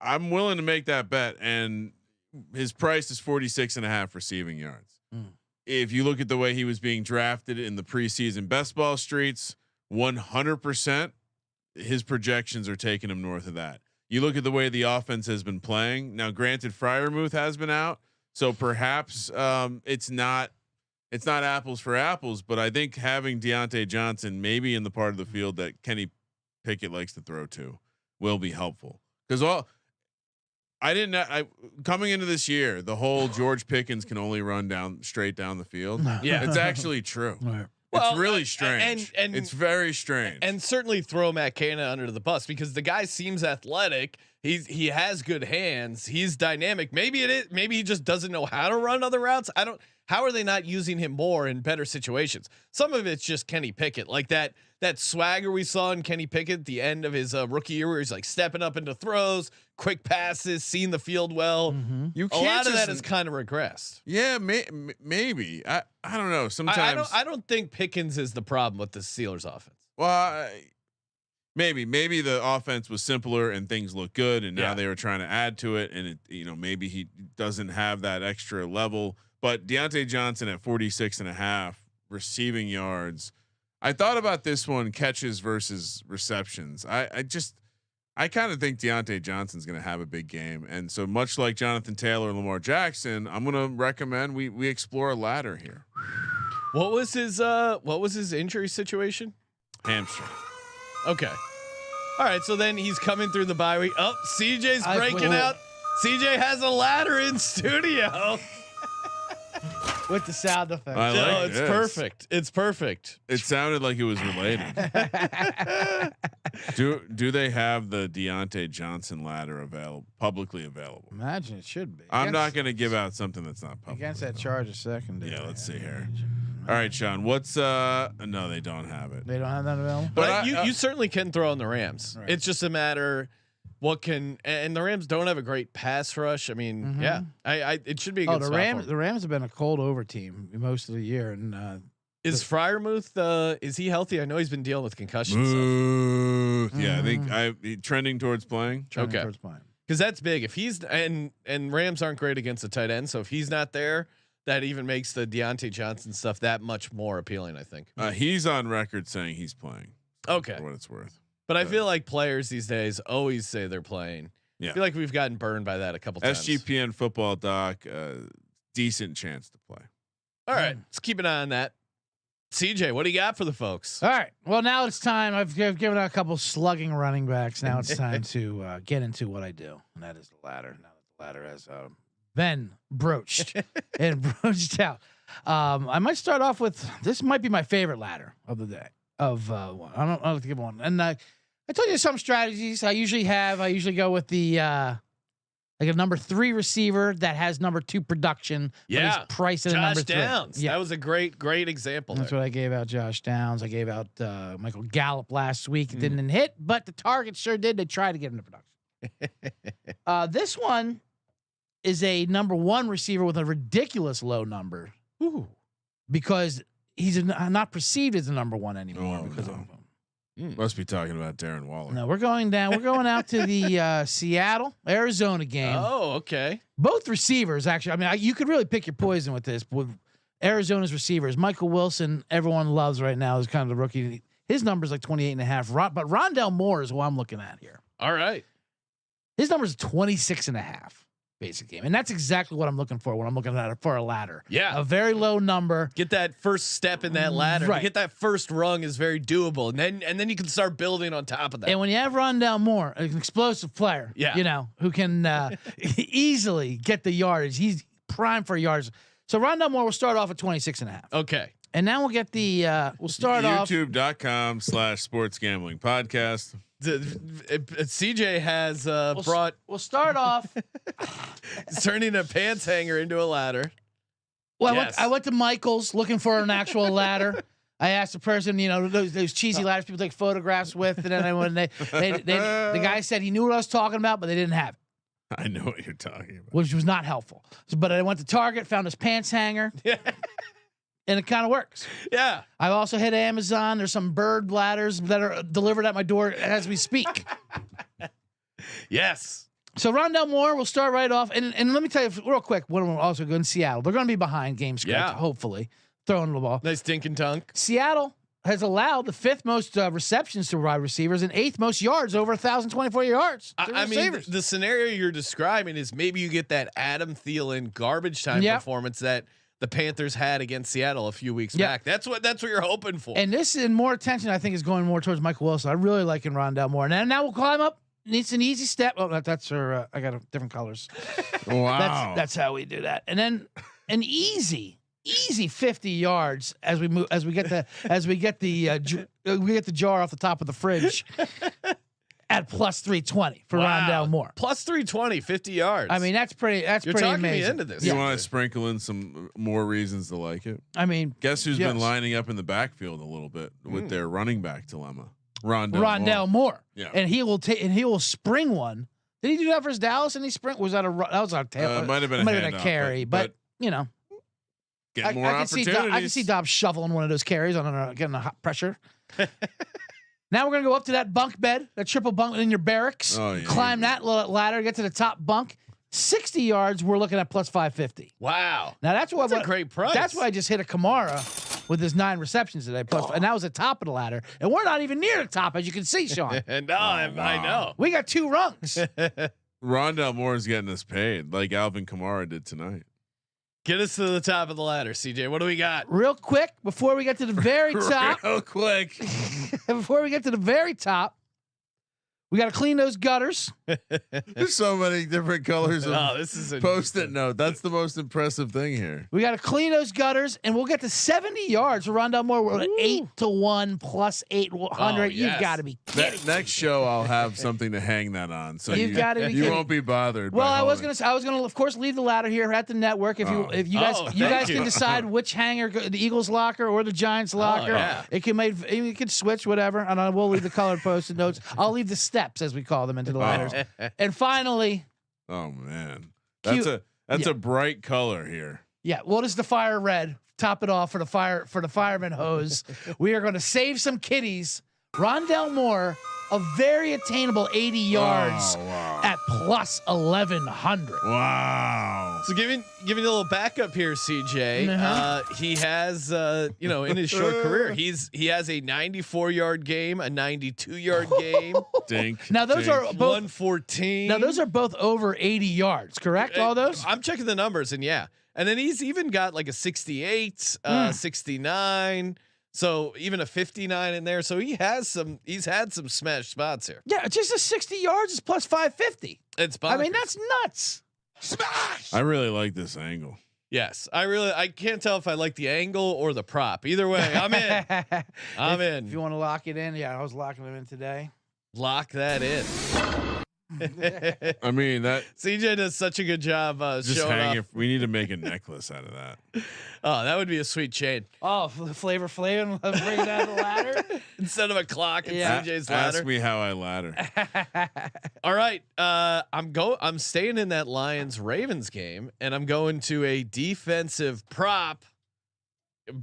Speaker 5: I'm willing to make that bet, and his price is 46.5 receiving yards. If you look at the way he was being drafted in the preseason best ball streets, 100%, his projections are taking him north of that. You look at the way the offense has been playing. Now, granted, Freiermuth has been out, so perhaps it's not apples for apples, but I think having Deontay Johnson maybe in the part of the field that Kenny Pickett likes to throw to will be helpful. Because coming into this year, the whole George Pickens can only run straight down the field.
Speaker 1: Yeah,
Speaker 5: it's actually true.
Speaker 4: Right.
Speaker 1: Well,
Speaker 5: it's really strange.
Speaker 1: And
Speaker 5: it's very strange.
Speaker 1: And certainly throw Matt Canna under the bus because the guy seems athletic. He has good hands. He's dynamic. Maybe it is. Maybe he just doesn't know how to run other routes. How are they not using him more in better situations? Some of it's just Kenny Pickett, like that swagger we saw in Kenny Pickett at the end of his rookie year, where he's like stepping up into throws, quick passes, seeing the field well.
Speaker 5: You
Speaker 1: A
Speaker 5: can't
Speaker 1: lot of that has kind of regressed.
Speaker 5: Yeah, maybe. I don't know. Sometimes
Speaker 1: I don't think Pickens is the problem with the Steelers offense.
Speaker 5: Well, maybe the offense was simpler and things look good, and now they were trying to add to it, and maybe he doesn't have that extra level. But Deontay Johnson at 46.5 receiving yards. I thought about this one, catches versus receptions. I kind of think Deontay Johnson's going to have a big game. And so much like Jonathan Taylor and Lamar Jackson, I'm going to recommend we explore a ladder here.
Speaker 1: What was his injury situation?
Speaker 5: Hamstring.
Speaker 1: Okay. All right. So then he's coming through the bye week. Oh, CJ's breaking out. CJ has a ladder in studio.
Speaker 4: With the sound effect.
Speaker 1: It's perfect. It's perfect.
Speaker 5: It sounded like it was related. Do they have the Deontay Johnson ladder publicly available?
Speaker 4: Imagine it should be.
Speaker 5: I'm not going to give out something that's not public.
Speaker 4: Against that charge a second.
Speaker 5: Yeah, let's see here. All right, Sean. What's no, they don't have it.
Speaker 4: They don't have that available.
Speaker 1: But you certainly can throw on the Rams.
Speaker 4: Right.
Speaker 1: It's just a matter and the Rams don't have a great pass rush. I mean, it should be a good
Speaker 4: the Rams have been a cold over team most of the year, and
Speaker 1: Is Freiermuth? Is he healthy? I know he's been dealing with concussion stuff.
Speaker 5: Yeah, I think trending towards playing.
Speaker 1: Okay, because that's big. If he's and Rams aren't great against the tight end, so if he's not there, that even makes the Deontay Johnson stuff that much more appealing. I think
Speaker 5: he's on record saying he's playing.
Speaker 1: Okay,
Speaker 5: for what it's worth.
Speaker 1: But I feel like players these days always say they're playing.
Speaker 5: Yeah.
Speaker 1: I feel like we've gotten burned by that a couple times.
Speaker 5: SGPN football doc, decent chance to play.
Speaker 1: All right, let's keep an eye on that. CJ, what do you got for the folks?
Speaker 4: All right. Well, now it's time. I've given out a couple slugging running backs. Now it's time to get into what I do, and that is the ladder. Now that the ladder has been broached and broached out, I might start off with this. Might be my favorite ladder of the day. One. I don't know to give one. And I told you some strategies I usually have. I usually go with the like a number 3 receiver that has number 2 production.
Speaker 1: Yeah,
Speaker 4: but he's priced at a number 3.
Speaker 1: Downs. Yeah, that was a great example.
Speaker 4: That's what I gave out. Josh Downs. I gave out Michael Gallup last week. It didn't hit, but the targets sure did. They tried to get him to production. This one is a number 1 receiver with a ridiculous low number.
Speaker 1: Ooh.
Speaker 4: Because he's not perceived as the number 1 anymore because of him.
Speaker 5: Must be talking about Darren Waller.
Speaker 4: No, we're going down. We're going out to the Seattle, Arizona game.
Speaker 1: Oh, okay.
Speaker 4: Both receivers, actually. I mean, you could really pick your poison with this. With Arizona's receivers, Michael Wilson, everyone loves right now, is kind of the rookie. His number's like 28.5. But Rondell Moore is who I'm looking at here.
Speaker 1: All right.
Speaker 4: His number's 26.5. Basic game, and that's exactly what I'm looking for when I'm looking at it for a ladder.
Speaker 1: Yeah,
Speaker 4: a very low number.
Speaker 1: Get that first step in that ladder.
Speaker 4: Right.
Speaker 1: Get that first rung is very doable, and then you can start building on top of that.
Speaker 4: And when you have Rondell Moore, an explosive player, who can easily get the yardage, he's prime for yards. So Rondell Moore will start off at 26.5.
Speaker 1: Okay,
Speaker 4: and now we'll get the we'll start off
Speaker 5: YouTube.com/sports gambling podcast.
Speaker 1: CJ has brought.
Speaker 4: We'll start off
Speaker 1: turning a pants hanger into a ladder.
Speaker 4: Well, yes. I went to Michael's looking for an actual ladder. I asked the person, those cheesy ladders people take photographs with, and then the guy said he knew what I was talking about, but they didn't have it.
Speaker 5: I know what you're talking about,
Speaker 4: which was not helpful. But I went to Target, found this pants hanger. And it kind of works.
Speaker 1: Yeah.
Speaker 4: I've also hit Amazon. There's some bird ladders that are delivered at my door as we speak.
Speaker 1: Yes.
Speaker 4: So Rondell Moore will start right off. And let me tell you real quick, when we're also going to Seattle, they're going to be behind game script, hopefully, throwing the ball.
Speaker 1: Nice dink and dunk.
Speaker 4: Seattle has allowed the 5th most receptions to wide receivers and 8th most yards, over 1,024 yards.
Speaker 1: I mean, the scenario you're describing is maybe you get that Adam Thielen garbage time performance that the Panthers had against Seattle a few weeks back. That's what you're hoping for.
Speaker 4: And this and more attention, I think, is going more towards Michael Wilson. I really like Rondell Moore. Now we'll climb up. It's an easy step. Oh, that's her. I got different colors.
Speaker 5: Wow.
Speaker 4: That's how we do that. And then an easy 50 yards as we move, as we get the jar off the top of the fridge. At plus 320 for Rondell Moore.
Speaker 1: Plus 320, 50 yards.
Speaker 4: I mean, that's pretty. You're pretty
Speaker 1: talking
Speaker 4: amazing.
Speaker 1: me into this.
Speaker 5: You want to sprinkle in some more reasons to like it?
Speaker 4: I mean,
Speaker 5: guess who's been lining up in the backfield a little bit with their running back dilemma? Rondell Moore. Yeah,
Speaker 4: and he will spring one. Did he do that for his Dallas? And he spring that was our tail.
Speaker 5: Might have been
Speaker 4: a carry, but
Speaker 5: get more opportunities.
Speaker 4: I can see Dobbs shoveling one of those carries on getting a hot pressure. Now we're going to go up to that bunk bed, that triple bunk in your barracks, climb that ladder, get to the top bunk. 60 yards, we're looking at plus 550.
Speaker 1: Wow.
Speaker 4: Now that's
Speaker 1: a great price.
Speaker 4: That's why I just hit a Kamara with his 9 receptions today. And that was the top of the ladder. And we're not even near the top, as you can see, Sean.
Speaker 1: I know.
Speaker 4: We got 2 rungs.
Speaker 5: Rondell Moore is getting us paid like Alvin Kamara did tonight.
Speaker 1: Get us to the top of the ladder, CJ. What do we got?
Speaker 4: Real quick, before we get to the very top.
Speaker 5: Real quick.
Speaker 4: Before we get to the very top, we got to clean those gutters.
Speaker 5: There's so many different colors of
Speaker 1: this is
Speaker 5: Post-it note. That's the most impressive thing here.
Speaker 4: We got to clean those gutters, and we'll get to 70 yards for Rondell Moore. We're at 8-1 plus 800. You've got to be kidding.
Speaker 5: Next show, I'll have something to hang that on, so you won't be bothered.
Speaker 4: Well, I was gonna, of course, leave the ladder here at the network. If you guys can decide which hanger, the Eagles locker or the Giants locker. It can switch whatever, and we'll leave the colored Post-it notes. I'll leave the steps, as we call them, into the ladders. And finally,
Speaker 5: oh man, that's a bright color here.
Speaker 4: Yeah, we'll just the fire red. Top it off for the fireman hose. We are going to save some kitties. Rondell Moore, a very attainable 80 yards at plus 1100.
Speaker 5: Wow.
Speaker 1: So giving you a little backup here, CJ. He has in his short career, he has a 94-yard game, a 92-yard game.
Speaker 5: Dink.
Speaker 4: Now those are both
Speaker 1: 114.
Speaker 4: Now those are both over 80 yards, correct? All those?
Speaker 1: I'm checking the numbers, and yeah. And then he's even got like a 68, 69. So even a 59 in there. So he's had some smash spots here.
Speaker 4: Yeah, just a 60 yards is plus 550.
Speaker 1: It's bonkers.
Speaker 4: I mean, that's nuts.
Speaker 1: smash.
Speaker 5: I really like this angle.
Speaker 1: Yes, I can't tell if I like the angle or the prop. Either way, I'm in. I'm in.
Speaker 4: If you want to lock it in, yeah, I was locking them in today.
Speaker 1: Lock that in.
Speaker 5: I mean, that
Speaker 1: CJ does such a good job
Speaker 5: just
Speaker 1: showing
Speaker 5: hang
Speaker 1: off.
Speaker 5: it. We need to make a necklace out of that.
Speaker 1: Oh, that would be a sweet chain.
Speaker 4: Oh, Flavor Flav and bring down the ladder
Speaker 1: Instead of a clock in
Speaker 4: Yeah.
Speaker 1: CJ's ladder.
Speaker 5: Ask me how I ladder.
Speaker 1: All right, I'm staying in that Lions Ravens game, and I'm going to a defensive prop.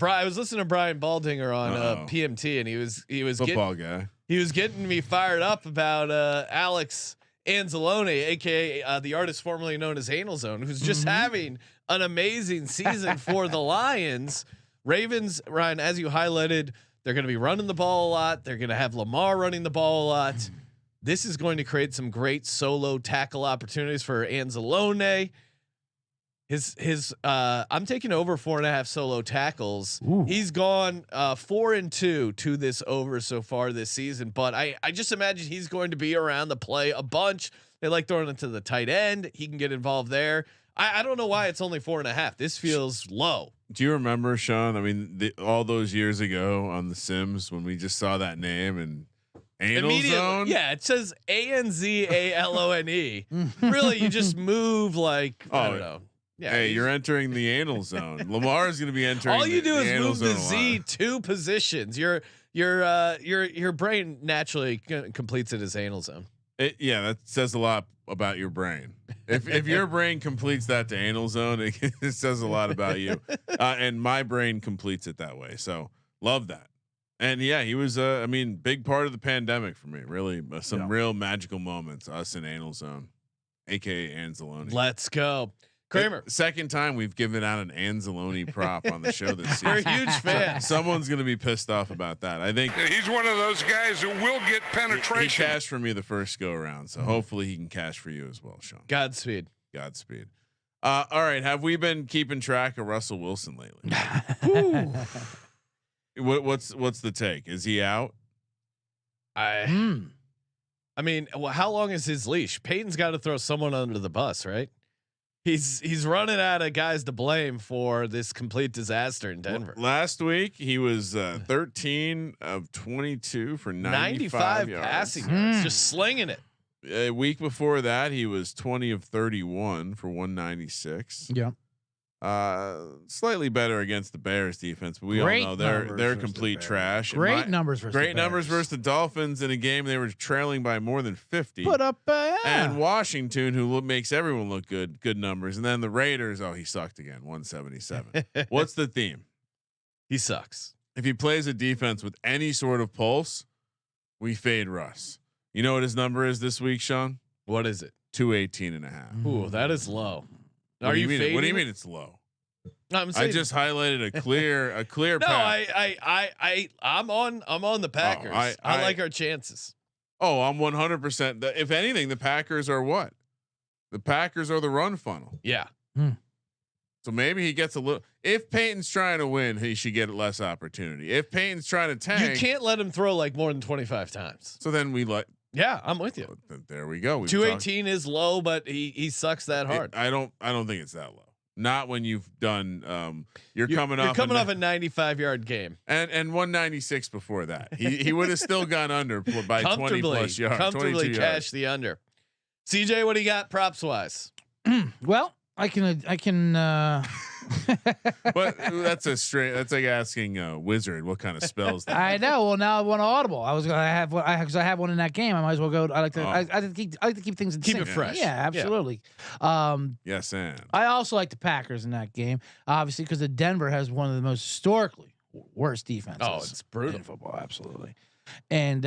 Speaker 1: I was listening to Brian Baldinger on PMT, and he was
Speaker 5: Football guy.
Speaker 1: He was getting me fired up about Alex Anzalone, aka the artist formerly known as Anal Zone, who's just having an amazing season for the Lions. Ravens, Ryan, as you highlighted, they're going to be running the ball a lot. They're going to have Lamar running the ball a lot. This is going to create some great solo tackle opportunities for Anzalone. I'm taking over 4.5 solo tackles.
Speaker 4: Ooh.
Speaker 1: He's gone 4-2 to this over so far this season, but I just imagine he's going to be around the play a bunch. They like throwing it to the tight end. He can get involved there. I don't know why it's only 4.5. This feels low.
Speaker 5: Do you remember, Sean? I mean, all those years ago on The Sims when we just saw that name and Anal Zone?
Speaker 1: Yeah, it says ANZALONE. Really, you just move like I don't know. Yeah,
Speaker 5: hey, you're entering the anal zone. Lamar is going to be entering.
Speaker 1: All you do is move the Z
Speaker 5: line.
Speaker 1: 2 positions. Your brain naturally completes it as anal zone.
Speaker 5: Yeah, that says a lot about your brain. If your brain completes that to anal zone, it says a lot about you. And my brain completes it that way. So love that. And yeah, he was big part of the pandemic for me. Really, some real magical moments. Us in anal zone, aka Anzalone.
Speaker 1: Let's go. Kramer.
Speaker 5: Second time we've given out an Anzalone prop on the show this season.
Speaker 1: We're huge fans.
Speaker 5: Someone's going to be pissed off about that. I think
Speaker 3: He's one of those guys who will get
Speaker 5: he
Speaker 3: penetration.
Speaker 5: cashed for me the first go around, so hopefully he can cash for you as well, Sean.
Speaker 1: Godspeed.
Speaker 5: Godspeed. All right, have we been keeping track of Russell Wilson lately? What's the take? Is he out?
Speaker 1: I mean, well, how long is his leash? Peyton's got to throw someone under the bus, right? He's running out of guys to blame for this complete disaster in Denver.
Speaker 5: Last week he was 13 of 22 for 95 yards.
Speaker 1: passing yards, just slinging it.
Speaker 5: A week before that he was 20 of 31 for 196.
Speaker 4: Yeah.
Speaker 5: Slightly better against the Bears defense, but we all know they're complete trash.
Speaker 4: Great numbers
Speaker 5: versus the Dolphins in a game they were trailing by more than 50.
Speaker 4: Put up
Speaker 5: And Washington, who makes everyone look good numbers, and then the Raiders. Oh, he sucked again, 177. What's the theme?
Speaker 1: He sucks.
Speaker 5: If he plays a defense with any sort of pulse, we fade Russ. You know what his number is this week, Sean?
Speaker 1: What is it?
Speaker 5: 218.5.
Speaker 1: Ooh, that is low.
Speaker 5: What do you mean? What do you mean it's low?
Speaker 1: I'm saying,
Speaker 5: I just highlighted a clear
Speaker 1: no,
Speaker 5: path.
Speaker 1: I'm on the Packers. I like our chances.
Speaker 5: Oh, I'm 100%. If anything, the Packers are what? The Packers are the run funnel.
Speaker 1: Yeah.
Speaker 5: So maybe he gets a little. If Peyton's trying to win, he should get less opportunity. If Peyton's trying to tank,
Speaker 1: You can't let him throw like more than 25 times.
Speaker 5: So then we let.
Speaker 1: Yeah, I'm with you.
Speaker 5: There we go.
Speaker 1: 218 is low, but he sucks that hard.
Speaker 5: I don't think it's that low. Not when you've done. You're coming off
Speaker 1: a 95-yard game
Speaker 5: and 196 before that. He would have still gone under by 20 plus yards.
Speaker 1: Comfortably cash the under. CJ, what do you got props wise?
Speaker 4: Well, I can
Speaker 5: But that's a straight. That's like asking a wizard what kind of spells.
Speaker 4: I know. Well, now I want to audible. I was gonna have one because I have one in that game. I might as well go. I like to.
Speaker 5: Oh.
Speaker 4: I like to keep things in
Speaker 1: Keep
Speaker 4: sync.
Speaker 1: it fresh.
Speaker 4: Yeah, absolutely.
Speaker 5: Yes, and
Speaker 4: I also like the Packers in that game, obviously, because the Denver has one of the most historically worst defenses.
Speaker 1: Oh, it's brutal
Speaker 4: in football, absolutely. And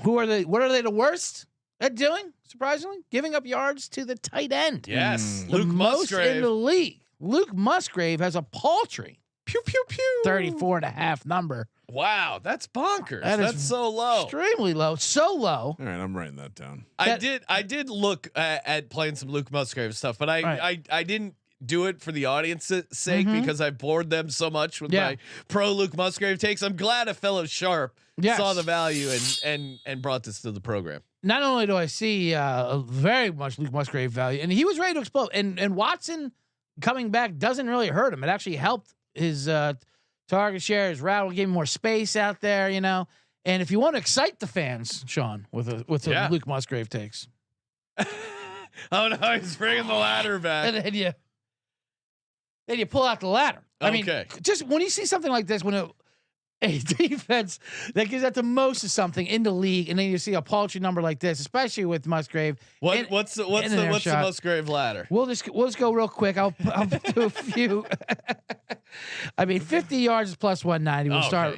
Speaker 4: who are they? What are they the worst at doing? Surprisingly, giving up yards to the tight end.
Speaker 1: Yes,
Speaker 4: The
Speaker 1: Luke
Speaker 4: most in the
Speaker 1: Musgrave.
Speaker 4: league. Luke Musgrave has a paltry
Speaker 1: Pew pew pew.
Speaker 4: 34.5 number.
Speaker 1: Wow, that's bonkers.
Speaker 4: That is
Speaker 1: That's so low.
Speaker 4: Extremely low. So low.
Speaker 5: all right, I'm writing that down.
Speaker 1: I did look at playing some Luke Musgrave stuff, but I didn't do it for the audience's sake because I bored them so much with my pro Luke Musgrave takes. I'm glad a fellow sharp saw the value and brought this to the program.
Speaker 4: Not only do I see very much Luke Musgrave value, and he was ready to explode, and Watson coming back doesn't really hurt him. It actually helped his target share, his route, gave him more space out there, you know. And if you want to excite the fans, Sean, with a Luke Musgrave takes.
Speaker 1: Oh no, he's bringing the ladder back.
Speaker 4: And then you pull out the ladder. I mean, just when you see something like this, when a defense that gives out the most of something in the league, and then you see a paltry number like this, especially with Musgrave.
Speaker 1: What's the Musgrave ladder?
Speaker 4: We'll just go real quick. I'll do a few. I mean, 50 yards is plus 190.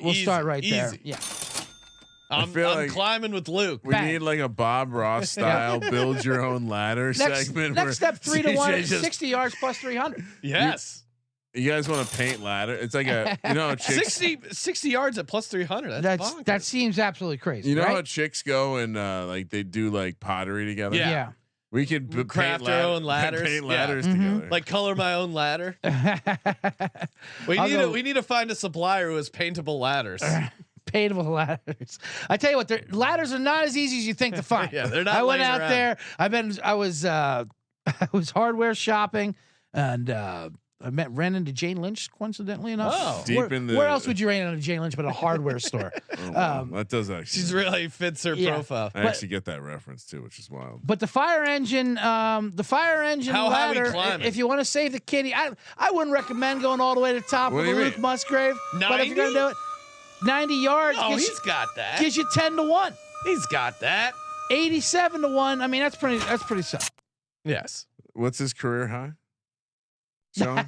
Speaker 4: We'll start right there. Yeah.
Speaker 1: I'm
Speaker 5: like
Speaker 1: climbing with Luke.
Speaker 5: We need like a Bob Ross style build your own ladder segment.
Speaker 4: Next step 3 to 1,
Speaker 5: just,
Speaker 4: 60 yards plus 300.
Speaker 1: Yes.
Speaker 5: You guys want to paint ladder? It's like a
Speaker 1: 60 yards at plus 300.
Speaker 4: That seems absolutely crazy.
Speaker 5: You know
Speaker 4: right?
Speaker 5: how chicks go and like they do like pottery together?
Speaker 4: Yeah.
Speaker 5: We could
Speaker 1: craft our own ladders.
Speaker 5: Paint ladders together.
Speaker 1: Like color my own ladder. We need to find a supplier who has paintable ladders.
Speaker 4: Paintable ladders. I tell you what, ladders are not as easy as you think to find.
Speaker 1: Yeah, they're not.
Speaker 4: I went
Speaker 1: laying
Speaker 4: out
Speaker 1: around.
Speaker 4: there. I was hardware shopping, and ran into Jane Lynch coincidentally enough.
Speaker 1: Oh.
Speaker 5: Deep in the.
Speaker 4: Where else would you run into Jane Lynch but a hardware store?
Speaker 5: Oh, wow. That does actually.
Speaker 1: She's really fits her profile.
Speaker 5: I actually get that reference too, which is wild.
Speaker 4: But the fire engine
Speaker 1: How high we
Speaker 4: ladder.
Speaker 1: climbing?
Speaker 4: If you want to save the kitty, I wouldn't recommend going all the way to the top
Speaker 5: What
Speaker 4: with
Speaker 5: do
Speaker 4: a
Speaker 5: you
Speaker 4: Luke
Speaker 5: mean?
Speaker 4: Musgrave. But if you're gonna do it, 90 yards.
Speaker 1: Oh, he's got that.
Speaker 4: Gives you 10 to 1.
Speaker 1: He's got that.
Speaker 4: 87 to 1. I mean, that's pretty solid.
Speaker 1: Yes.
Speaker 5: What's his career high? Sean?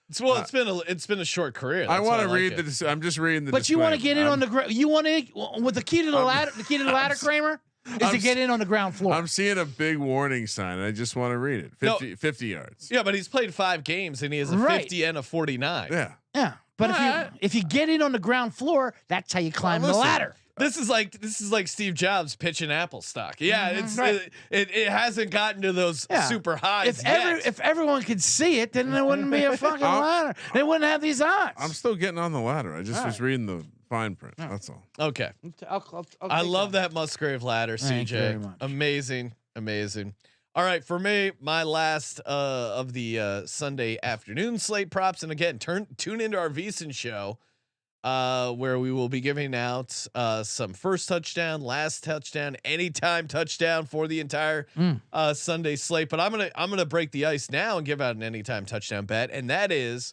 Speaker 1: It's been a short career.
Speaker 5: I
Speaker 1: That's
Speaker 5: want
Speaker 1: why
Speaker 5: to read the. I'm just reading the.
Speaker 4: But you want to get in on the ground. You want to with the key to the ladder. The key to the ladder,
Speaker 5: s-
Speaker 4: Kramer, is to get in on the ground floor.
Speaker 5: I'm seeing a big warning sign, and I just want to read it. 50 yards.
Speaker 1: Yeah, but he's played 5 games and he has a 50 and a 49.
Speaker 5: Yeah.
Speaker 4: Yeah, but if you get in on the ground floor, that's how you climb the
Speaker 5: listen.
Speaker 4: ladder.
Speaker 1: This is like Steve Jobs pitching Apple stock. Yeah, it hasn't gotten to those super highs yet.
Speaker 4: If everyone could see it, then there wouldn't be a fucking ladder. They wouldn't have these odds.
Speaker 5: I'm still getting on the ladder. I just was reading the fine print. That's all.
Speaker 1: Okay.
Speaker 4: I'll
Speaker 1: I
Speaker 4: take
Speaker 1: love that Musgrave ladder,
Speaker 4: Thank you very
Speaker 1: CJ.
Speaker 4: much.
Speaker 1: Amazing. All right, for me, my last of the Sunday afternoon slate props, and again, tune into our VSiN show, where we will be giving out some first touchdown, last touchdown, anytime touchdown for the entire Sunday slate. But I'm gonna break the ice now and give out an anytime touchdown bet, and that is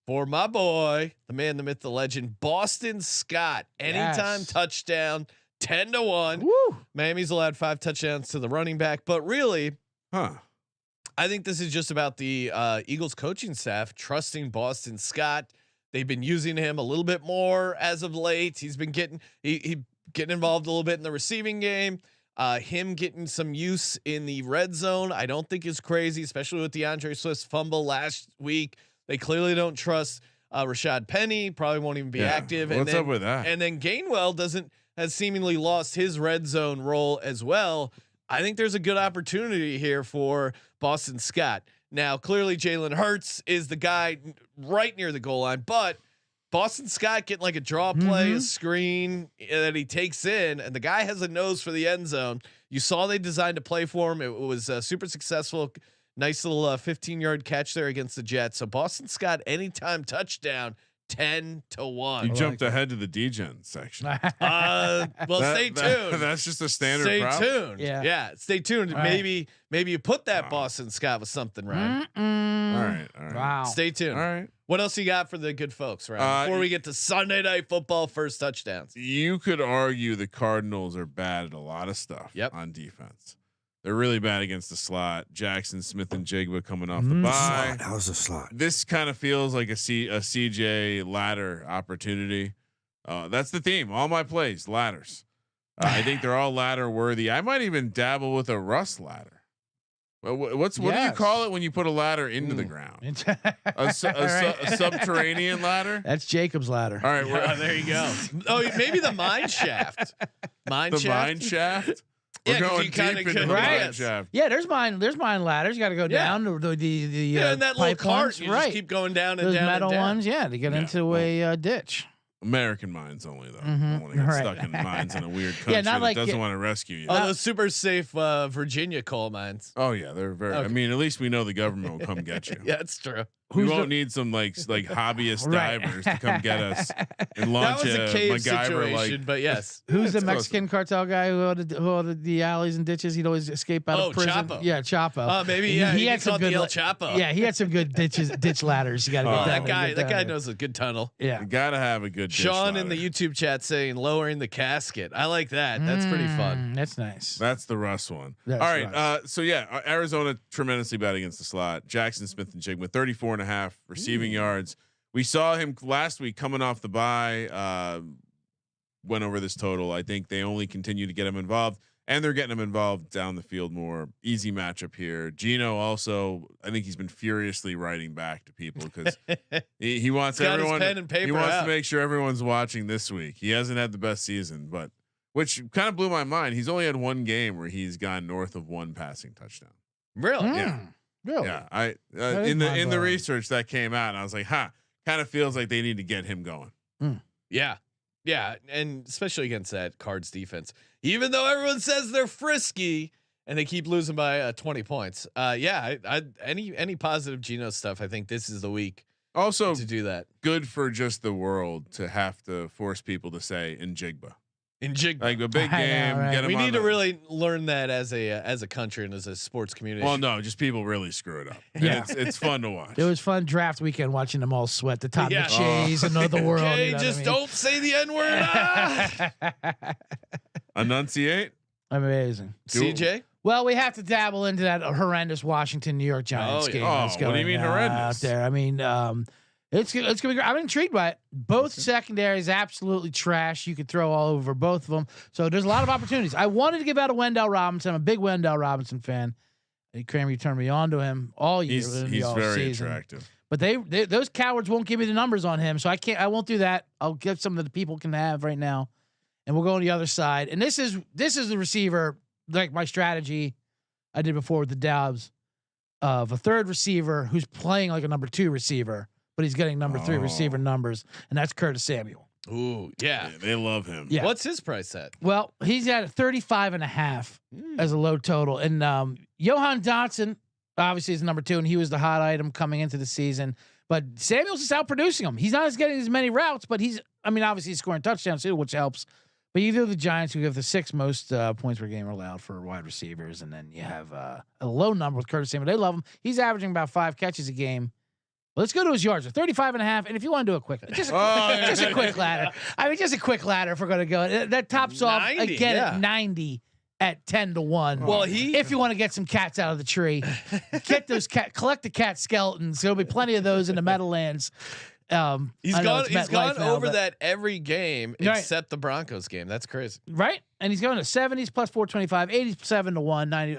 Speaker 1: for my boy, the man, the myth, the legend, Boston Scott. Anytime touchdown, 10 to 1.
Speaker 4: Woo.
Speaker 1: Miami's allowed 5 touchdowns to the running back, but really, I think this is just about the Eagles coaching staff trusting Boston Scott. They've been using him a little bit more as of late. He's been getting getting involved a little bit in the receiving game. Him getting some use in the red zone, I don't think is crazy, especially with DeAndre Swift's fumble last week. They clearly don't trust Rashad Penny. Probably won't even be active.
Speaker 5: What's up with that?
Speaker 1: And then Gainwell has seemingly lost his red zone role as well. I think there's a good opportunity here for Boston Scott. Now, clearly Jalen Hurts is the guy right near the goal line, but Boston Scott getting like a draw play, a screen that he takes in, and the guy has a nose for the end zone. You saw they designed a play for him. It was super successful. Nice little 15-yard catch there against the Jets. So Boston Scott, anytime touchdown, 10-1.
Speaker 5: You jumped ahead to the D-Gen section.
Speaker 1: Well, stay tuned.
Speaker 5: That's just a standard.
Speaker 1: Stay
Speaker 5: prop.
Speaker 1: tuned.
Speaker 4: Yeah.
Speaker 1: Stay tuned.
Speaker 4: All
Speaker 1: Maybe you put that Boston Scott with something, Ryan.
Speaker 5: All right.
Speaker 4: Wow.
Speaker 1: Stay tuned.
Speaker 5: All right.
Speaker 1: What else you got for the good folks, Ryan? Before we get to Sunday Night Football first touchdowns.
Speaker 5: You could argue the Cardinals are bad at a lot of stuff.
Speaker 1: Yep.
Speaker 5: On defense. They're really bad against the slot. Jackson Smith and Jigba coming off the bye.
Speaker 3: How's the slot?
Speaker 5: This kind of feels like a CJ ladder opportunity. That's the theme. All my plays, ladders. I think they're all ladder worthy. I might even dabble with a Russ ladder. Well, what do you call it when you put a ladder into the ground? A subterranean ladder.
Speaker 4: That's Jacob's ladder.
Speaker 5: All right,
Speaker 1: There you go. Oh, maybe the mine shaft. Mine shaft.
Speaker 5: We're
Speaker 1: Yeah, 'cause
Speaker 5: going
Speaker 1: you kinda
Speaker 5: deep into
Speaker 1: could-
Speaker 5: the
Speaker 1: right.
Speaker 5: mine shaft.
Speaker 4: Yeah, there's mine ladders. You got to go down to the
Speaker 1: and that little
Speaker 4: pipe
Speaker 1: cart,
Speaker 4: ones.
Speaker 1: you just keep going down and
Speaker 4: Those
Speaker 1: down
Speaker 4: metal
Speaker 1: and down.
Speaker 4: ones, to get into a ditch.
Speaker 5: American mines only though.
Speaker 4: Mhm.
Speaker 5: Don't want to get
Speaker 4: Right.
Speaker 5: stuck in mines in a weird country
Speaker 4: not
Speaker 5: that
Speaker 4: like
Speaker 5: doesn't want to rescue you.
Speaker 1: Oh, those super safe Virginia coal mines.
Speaker 5: Oh yeah, they're very. I
Speaker 1: Okay.
Speaker 5: mean, at least we know the government will come get you.
Speaker 1: Yeah, that's true.
Speaker 5: We won't need some like hobbyist
Speaker 4: Right.
Speaker 5: divers to come get us and
Speaker 1: That
Speaker 5: launch
Speaker 1: was a cave
Speaker 5: MacGyver
Speaker 1: situation,
Speaker 5: like.
Speaker 1: but yes.
Speaker 4: Who's the
Speaker 5: It's close.
Speaker 4: Mexican cartel guy who ordered the alleys and ditches? He'd always escape out of prison.
Speaker 1: Chapo.
Speaker 4: Yeah, Chapo.
Speaker 1: Maybe
Speaker 4: He
Speaker 1: he
Speaker 4: had
Speaker 1: had
Speaker 4: some
Speaker 1: some
Speaker 4: good
Speaker 1: El
Speaker 4: la-
Speaker 1: Chapo.
Speaker 4: Yeah, he had some good ditch ladders. You got to
Speaker 5: Oh,
Speaker 4: get
Speaker 1: that
Speaker 4: down there.
Speaker 1: guy knows a good tunnel.
Speaker 4: Yeah.
Speaker 5: You gotta have a good. dish
Speaker 1: Sean in the
Speaker 5: ladder.
Speaker 1: YouTube chat saying lowering the casket. I like that. That's pretty fun.
Speaker 4: That's nice.
Speaker 5: That's the Russ one.
Speaker 4: That's
Speaker 5: All right.
Speaker 4: Russ.
Speaker 5: So yeah, Arizona tremendously bad against the slot. Jackson Smith and Jigma 34.5 receiving yards. We saw him last week coming off the bye. Went over this total. I think they only continue to get him involved, and they're getting him involved down the field more. Easy matchup here. Gino also, I think he's been furiously writing back to people because he wants
Speaker 1: Got his
Speaker 5: everyone.
Speaker 1: pen and paper
Speaker 5: He wants
Speaker 1: out.
Speaker 5: to make sure everyone's watching this week. He hasn't had the best season, but which kind of blew my mind. He's only had one game where he's gone north of one passing touchdown.
Speaker 1: Really?
Speaker 5: Yeah.
Speaker 4: Really?
Speaker 5: Yeah, I
Speaker 4: is
Speaker 5: in the
Speaker 4: mind-blowing.
Speaker 5: research that came out, and I was like, kind of feels like they need to get him going.
Speaker 1: Yeah. Yeah. And especially against that Cards defense, even though everyone says they're frisky and they keep losing by 20 points. Any positive Geno stuff. I think this is the week
Speaker 5: Also,
Speaker 1: to do that
Speaker 5: good for just the world to have to force people to say in Jigba,
Speaker 1: in Jig.
Speaker 5: like a big
Speaker 4: I know,
Speaker 5: game.
Speaker 4: right?
Speaker 5: Get him
Speaker 1: We
Speaker 5: on
Speaker 1: need to
Speaker 5: the-
Speaker 1: really learn that as a country and as a sports community.
Speaker 5: Well, no, just people really screw it up. And
Speaker 4: Yeah.
Speaker 5: it's fun to watch.
Speaker 4: It was fun draft weekend watching them all sweat the top
Speaker 1: Yeah.
Speaker 4: of the Chase and the world.
Speaker 1: Jay,
Speaker 4: you know what
Speaker 1: just
Speaker 4: I mean?
Speaker 1: don't say the N word.
Speaker 5: Enunciate.
Speaker 4: Amazing.
Speaker 1: CJ.
Speaker 4: Well, we have to dabble into that horrendous Washington New York Giants
Speaker 1: Oh, yeah.
Speaker 4: game.
Speaker 5: Oh,
Speaker 4: that's
Speaker 5: what do you
Speaker 4: going
Speaker 5: mean
Speaker 4: out
Speaker 5: horrendous?
Speaker 4: there? I mean, it's gonna be great. I'm intrigued by it. Both secondaries absolutely trash. You could throw all over both of them. So there's a lot of opportunities. I wanted to give out a Wendell Robinson. I'm a big Wendell Robinson fan. Hey, Kramer, you turned me on to him all year.
Speaker 5: He's
Speaker 4: all
Speaker 5: very
Speaker 4: season.
Speaker 5: attractive.
Speaker 4: But they those cowards won't give me the numbers on him, so I won't do that. I'll give some that the people can have right now, and we'll go on the other side. And this is the receiver, like my strategy I did before with the Doubs, of a third receiver who's playing like a number 2 receiver, but he's getting number 3 receiver numbers, and that's Curtis Samuel.
Speaker 1: Ooh, yeah.
Speaker 5: Yeah, they love him.
Speaker 4: Yeah.
Speaker 1: What's his price at?
Speaker 4: Well, he's at 35.5 as a low total, and Johan Dotson obviously is number 2, and he was the hot item coming into the season. But Samuel's just outproducing him. He's not getting as many routes, but obviously he's scoring touchdowns too, which helps. But you do the Giants, who have the 6th most points per game allowed for wide receivers, and then you have a low number with Curtis Samuel. They love him. He's averaging about 5 catches a game. Well, let's go to his yards. 35.5. And if you want to do a quick, just a quick ladder. I mean, just a quick ladder if we're going to go. That tops off
Speaker 1: 90,
Speaker 4: again
Speaker 1: yeah.
Speaker 4: at 90 at 10-1.
Speaker 1: Well,
Speaker 4: if you want to get some cats out of the tree, collect the cat skeletons. There'll be plenty of those in the Meadowlands.
Speaker 1: He's
Speaker 4: I know
Speaker 1: gone.
Speaker 4: it's
Speaker 1: He's
Speaker 4: MetLife
Speaker 1: gone
Speaker 4: now,
Speaker 1: over
Speaker 4: but-
Speaker 1: that every game
Speaker 4: Right.
Speaker 1: except the Broncos game. That's crazy.
Speaker 4: Right? And he's going to 70s plus 425, 87-1, 90.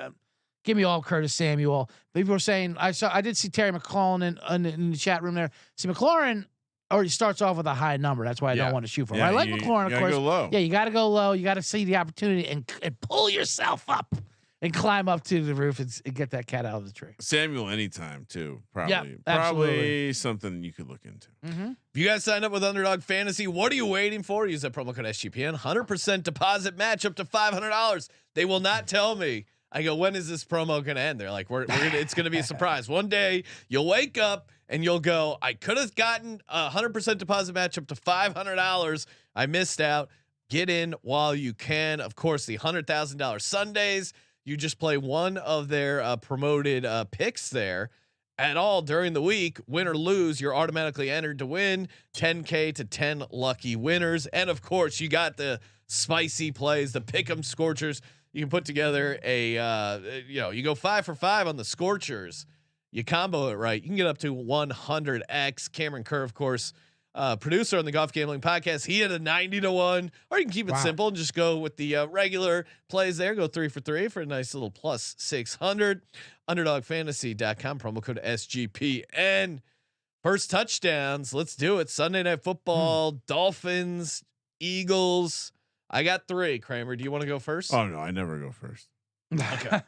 Speaker 4: Give me all Curtis Samuel. People were saying I did see Terry McLaurin in the chat room there. See, McLaurin already starts off with a high number. That's why I don't want to shoot for him.
Speaker 5: Yeah,
Speaker 4: I like
Speaker 5: you
Speaker 4: McLaurin, of
Speaker 5: gotta
Speaker 4: course.
Speaker 5: go low.
Speaker 4: Yeah, you got to go low. You got to see the opportunity and pull yourself up and climb up to the roof and get that cat out of the tree.
Speaker 5: Samuel anytime too. Probably.
Speaker 4: Yeah,
Speaker 5: Probably
Speaker 4: absolutely.
Speaker 5: something you could look into.
Speaker 4: Mm-hmm.
Speaker 1: If you guys signed up with Underdog Fantasy, what are you waiting for? Use that promo code SGPN. 100% deposit match up to $500. They will not tell me. I go, when is this promo going to end? They're like, we're gonna, it's going to be a surprise. One day you'll wake up and you'll go, I could have gotten 100% deposit match up to $500. I missed out. Get in while you can. Of course, the $100,000 Sundays. You just play one of their promoted picks there at all during the week. Win or lose, you're automatically entered to win 10K to 10 lucky winners. And of course, you got the spicy plays, the pick'em scorchers. You can put together you go 5 for 5 on the scorchers. You combo it right, you can get up to 100x. Cameron Kerr, of course, producer on the Golf Gambling Podcast, he had a 90-1. Or you can keep it simple and just go with the regular plays there. Go 3 for 3 for a nice little plus 600. UnderdogFantasy.com, promo code SGPN. First touchdowns. Let's do it. Sunday Night Football, Dolphins, Eagles. I got 3. Kramer, do you want to go first?
Speaker 5: Oh no, I never go first.
Speaker 1: Okay.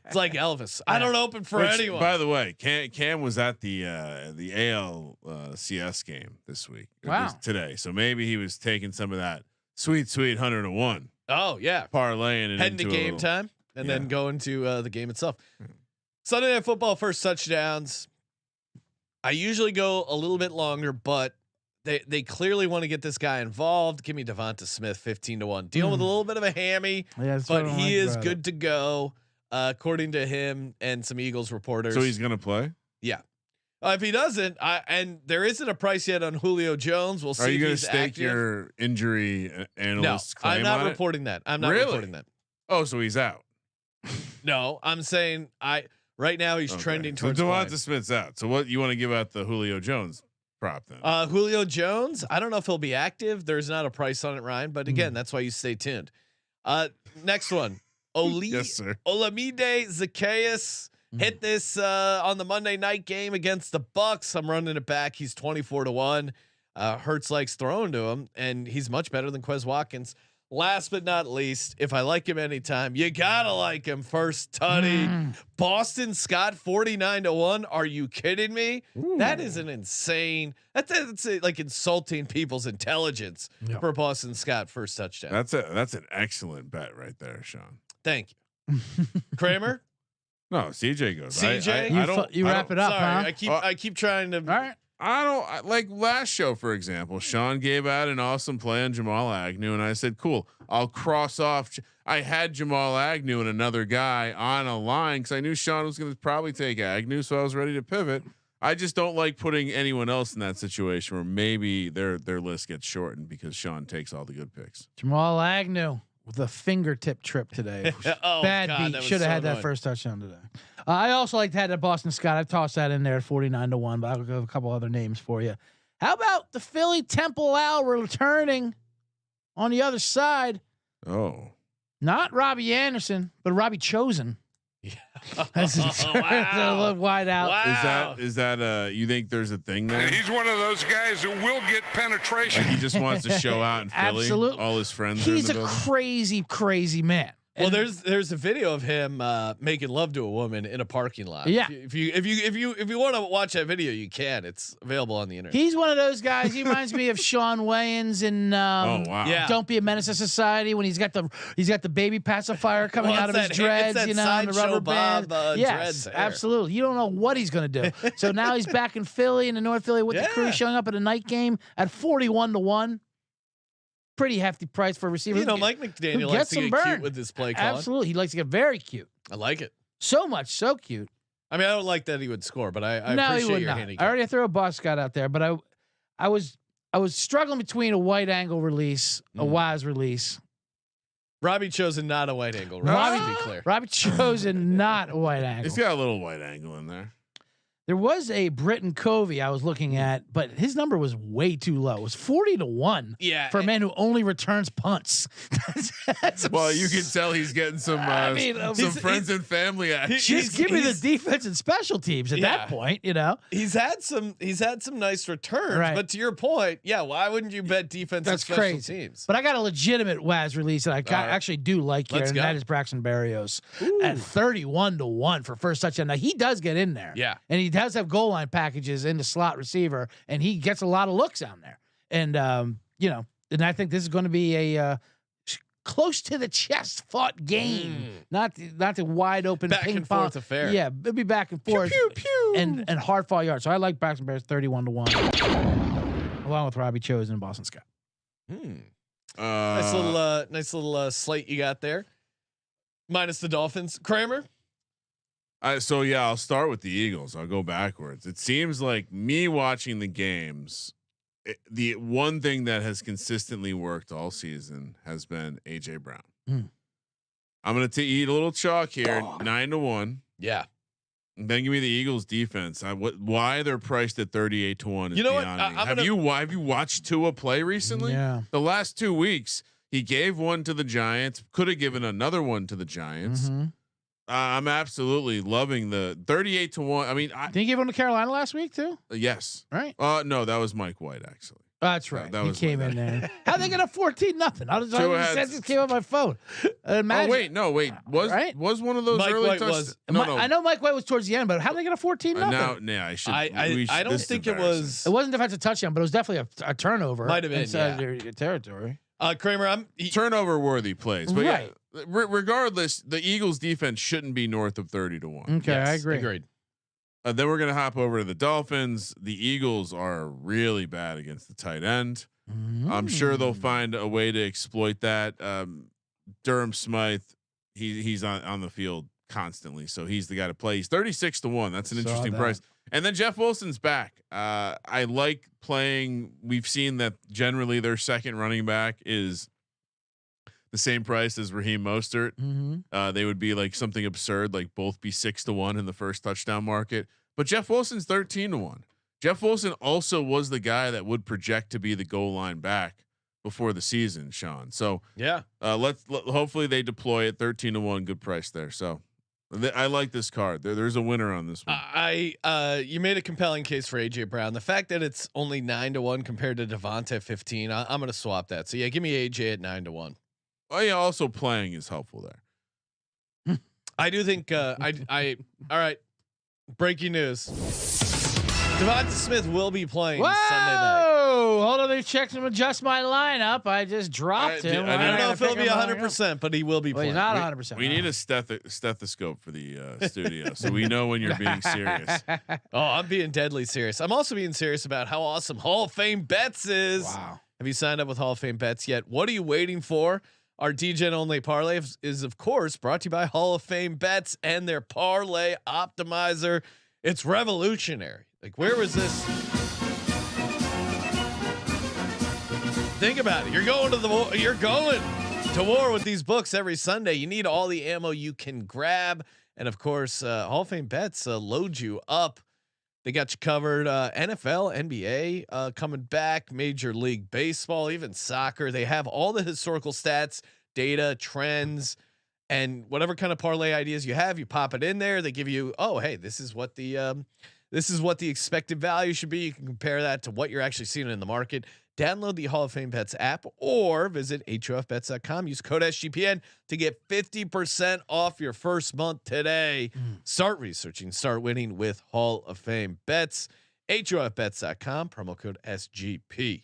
Speaker 1: It's like Elvis. I don't open for anyone.
Speaker 5: By the way, Cam was at the ALCS game this week. Today. So maybe he was taking some of that sweet 100-1.
Speaker 1: Oh yeah,
Speaker 5: parlaying it
Speaker 1: heading to game time and then going to the game itself. Sunday Night Football, first touchdowns. I usually go a little bit longer, but they clearly want to get this guy involved. Give me Devonta Smith 15-1. Dealing with a little bit of a hammy, but he is good to go, according to him and some Eagles reporters.
Speaker 5: So he's gonna play.
Speaker 1: Yeah. If he doesn't, and there isn't a price yet on Julio Jones. We'll see.
Speaker 5: Are you going
Speaker 1: to
Speaker 5: stake your injury analyst claim
Speaker 1: I'm not
Speaker 5: on
Speaker 1: reporting
Speaker 5: it?
Speaker 1: that. I'm not reporting that.
Speaker 5: Oh, so he's out.
Speaker 1: No, I'm saying right now he's trending towards.
Speaker 5: So Devonta Smith's out. So what you want to give out the Julio Jones prop then?
Speaker 1: Julio Jones. I don't know if he'll be active. There's not a price on it, Ryan. But again, that's why you stay tuned. Next one.
Speaker 5: Yes, sir.
Speaker 1: Olamide Zacchaeus hit this on the Monday night game against the Bucks. I'm running it back. He's 24-1. Hurts likes throwing to him, and he's much better than Quez Watkins. Last but not least, if I like him anytime, you gotta like him. First tutty, Boston Scott 49-1. Are you kidding me? Ooh. That is an insane. That's like insulting people's intelligence for Boston Scott first touchdown.
Speaker 5: That's an excellent bet right there, Sean.
Speaker 1: Thank you, Kramer.
Speaker 5: No, CJ goes.
Speaker 1: CJ,
Speaker 4: you wrap it up.
Speaker 1: Sorry,
Speaker 4: huh?
Speaker 1: I keep trying to.
Speaker 4: All right.
Speaker 5: I don't like last show, for example, Sean gave out an awesome play on Jamal Agnew. And I said, cool, I'll cross off. I had Jamal Agnew and another guy on a line, cause I knew Sean was going to probably take Agnew. So I was ready to pivot. I just don't like putting anyone else in that situation where maybe their list gets shortened because Sean takes all the good picks.
Speaker 4: Jamal Agnew with a fingertip trip today. Bad beat. Should have had that first touchdown today. I also like to have that Boston Scott. I've tossed that in there at 49-1, but I'll give a couple other names for you. How about the Philly Temple Owl returning on the other side?
Speaker 5: Oh,
Speaker 4: not Robbie Anderson, but Robbie Chosen.
Speaker 1: Yeah.
Speaker 4: Wow. Look wide out.
Speaker 1: Wow.
Speaker 5: Is that you think there's a thing there?
Speaker 3: And he's one of those guys who will get penetration.
Speaker 5: Like he just wants to show out in Philly.
Speaker 4: Absolutely.
Speaker 5: All his friends.
Speaker 4: He's
Speaker 5: are in the
Speaker 4: a
Speaker 5: building.
Speaker 4: crazy man.
Speaker 1: Well, there's a video of him making love to a woman in a parking lot.
Speaker 4: Yeah.
Speaker 1: If you want to watch that video, you can. It's available on the internet.
Speaker 4: He's one of those guys. He reminds me of Sean Wayans in Don't Be a Menace to Society when he's got the baby pacifier coming out of his dreads, and the rubber band. Yes, absolutely. You don't know what he's going to do. So now he's back in Philly, in the North Philly with the crew, showing up at a night game at 41-1. Pretty hefty price for a receiver.
Speaker 1: You know, Mike McDaniel likes to get cute with this play call.
Speaker 4: Absolutely, he likes to get very cute.
Speaker 1: I like it
Speaker 4: so much, so cute.
Speaker 1: I mean, I don't like that he would score, but I
Speaker 4: appreciate
Speaker 1: he would
Speaker 4: your
Speaker 1: not.
Speaker 4: handicap. I already threw a boss Scott out there, but I was struggling between a wide angle release, a Waz release.
Speaker 1: Robbie Chosen, not a wide angle. To be clear,
Speaker 4: Robbie Chosen, not a wide angle.
Speaker 5: He's got a little wide angle in there.
Speaker 4: There was a Britton Covey I was looking at, but his number was way too low. It was 40-1 for a man who only returns punts.
Speaker 5: Well, you can tell he's getting some friends and family action.
Speaker 4: Just give me the defense and special teams at that point,
Speaker 1: He's had some nice returns, but to your point, why wouldn't you bet defense and special teams?
Speaker 4: But I got a legitimate Waz release that I actually do like here, and that is Braxton Berrios at 31-1 for first touchdown. Now he does get in there.
Speaker 1: Yeah.
Speaker 4: And he does have goal line packages in the slot receiver, and he gets a lot of looks down there. And and I think this is going to be a close to the chest fought game, not the wide open
Speaker 1: back
Speaker 4: ping
Speaker 1: and
Speaker 4: pong
Speaker 1: forth affair.
Speaker 4: Yeah, it'll be back and forth.
Speaker 1: Pew, pew,
Speaker 4: and hard fought yards. So I like Braxton Bears 31-1, along with Robbie Chosen and Boston Scott.
Speaker 1: Nice little slate you got there. Minus the Dolphins, Kramer.
Speaker 5: So yeah, I'll start with the Eagles. I'll go backwards. It seems like me watching the games, the one thing that has consistently worked all season has been AJ Brown. I'm going to eat a little chalk here, 9-1.
Speaker 1: Yeah.
Speaker 5: And then give me the Eagles defense. Why they're priced at 38-1?
Speaker 1: You know what?
Speaker 5: Have you watched Tua play recently?
Speaker 4: Yeah.
Speaker 5: The last 2 weeks, he gave one to the Giants. Could have given another one to the Giants. I'm absolutely loving the 38-1. I mean,
Speaker 4: didn't he give one to Carolina last week too?
Speaker 5: Yes.
Speaker 4: Right.
Speaker 5: No, that was Mike White actually.
Speaker 4: That's right.
Speaker 5: That
Speaker 4: he
Speaker 5: was
Speaker 4: came in there. How they get a 14-0? I was just came on my phone.
Speaker 5: Imagine. Wait. Was one of those
Speaker 1: Mike
Speaker 5: early
Speaker 1: White
Speaker 5: touchdowns?
Speaker 1: was.
Speaker 5: No.
Speaker 4: I know Mike White was towards the end, but how they get a 14-0?
Speaker 1: I don't think it was.
Speaker 4: It wasn't defensive touchdown, but it was definitely a turnover.
Speaker 1: Might have been
Speaker 4: inside their territory.
Speaker 1: Kramer,
Speaker 5: turnover worthy plays, but
Speaker 4: right.
Speaker 5: yeah, regardless, the Eagles defense shouldn't be north of 30-1.
Speaker 4: Okay,
Speaker 1: yes,
Speaker 4: I agree.
Speaker 1: Agreed.
Speaker 5: Then we're gonna hop over to the Dolphins. The Eagles are really bad against the tight end. I'm sure they'll find a way to exploit that. Durham Smythe, he's on the field constantly, so he's the guy to play. He's 36-1. That's an interesting price. And then Jeff Wilson's back. I like playing. We've seen that generally their second running back is the same price as Raheem Mostert. They would be like something absurd, like both be 6-1 in the first touchdown market. But Jeff Wilson's 13-1. Jeff Wilson also was the guy that would project to be the goal line back before the season, Sean. So
Speaker 1: yeah,
Speaker 5: hopefully they deploy it 13-1. Good price there. So I like this card. There's a winner on this one.
Speaker 1: You made a compelling case for AJ Brown. The fact that it's only 9-1 compared to Devonta at 15, I'm going to swap that. So yeah, give me AJ at 9-1.
Speaker 5: Oh yeah, also playing is helpful there.
Speaker 1: I do think all right. Breaking news. Devonta Smith will be playing Sunday night.
Speaker 4: Hold on, they checked him. Adjust my lineup. I just dropped him.
Speaker 1: I don't know if he'll be 100%, but he will be playing.
Speaker 4: He's not 100%.
Speaker 5: We need a stethoscope for the studio, so we know when you're being serious.
Speaker 1: Oh, I'm being deadly serious. I'm also being serious about how awesome Hall of Fame Bets is.
Speaker 4: Wow.
Speaker 1: Have you signed up with Hall of Fame Bets yet? What are you waiting for? Our DGen only parlay is of course brought to you by Hall of Fame Bets and their parlay optimizer. It's revolutionary. Like, where was this? Think about it. You're going to war with these books every Sunday. You need all the ammo you can grab, and of course, Hall of Fame Bets load you up. They got you covered. NFL, NBA coming back, Major League Baseball, even soccer. They have all the historical stats, data, trends, and whatever kind of parlay ideas you have. You pop it in there. They give you, oh, hey, this is what the expected value should be. You can compare that to what you're actually seeing in the market. Download the Hall of Fame Bets app or visit HOFBets.com. Use code SGPN to get 50% off your first month today. Start researching, start winning with Hall of Fame Bets. HOFBets.com, promo code SGPN.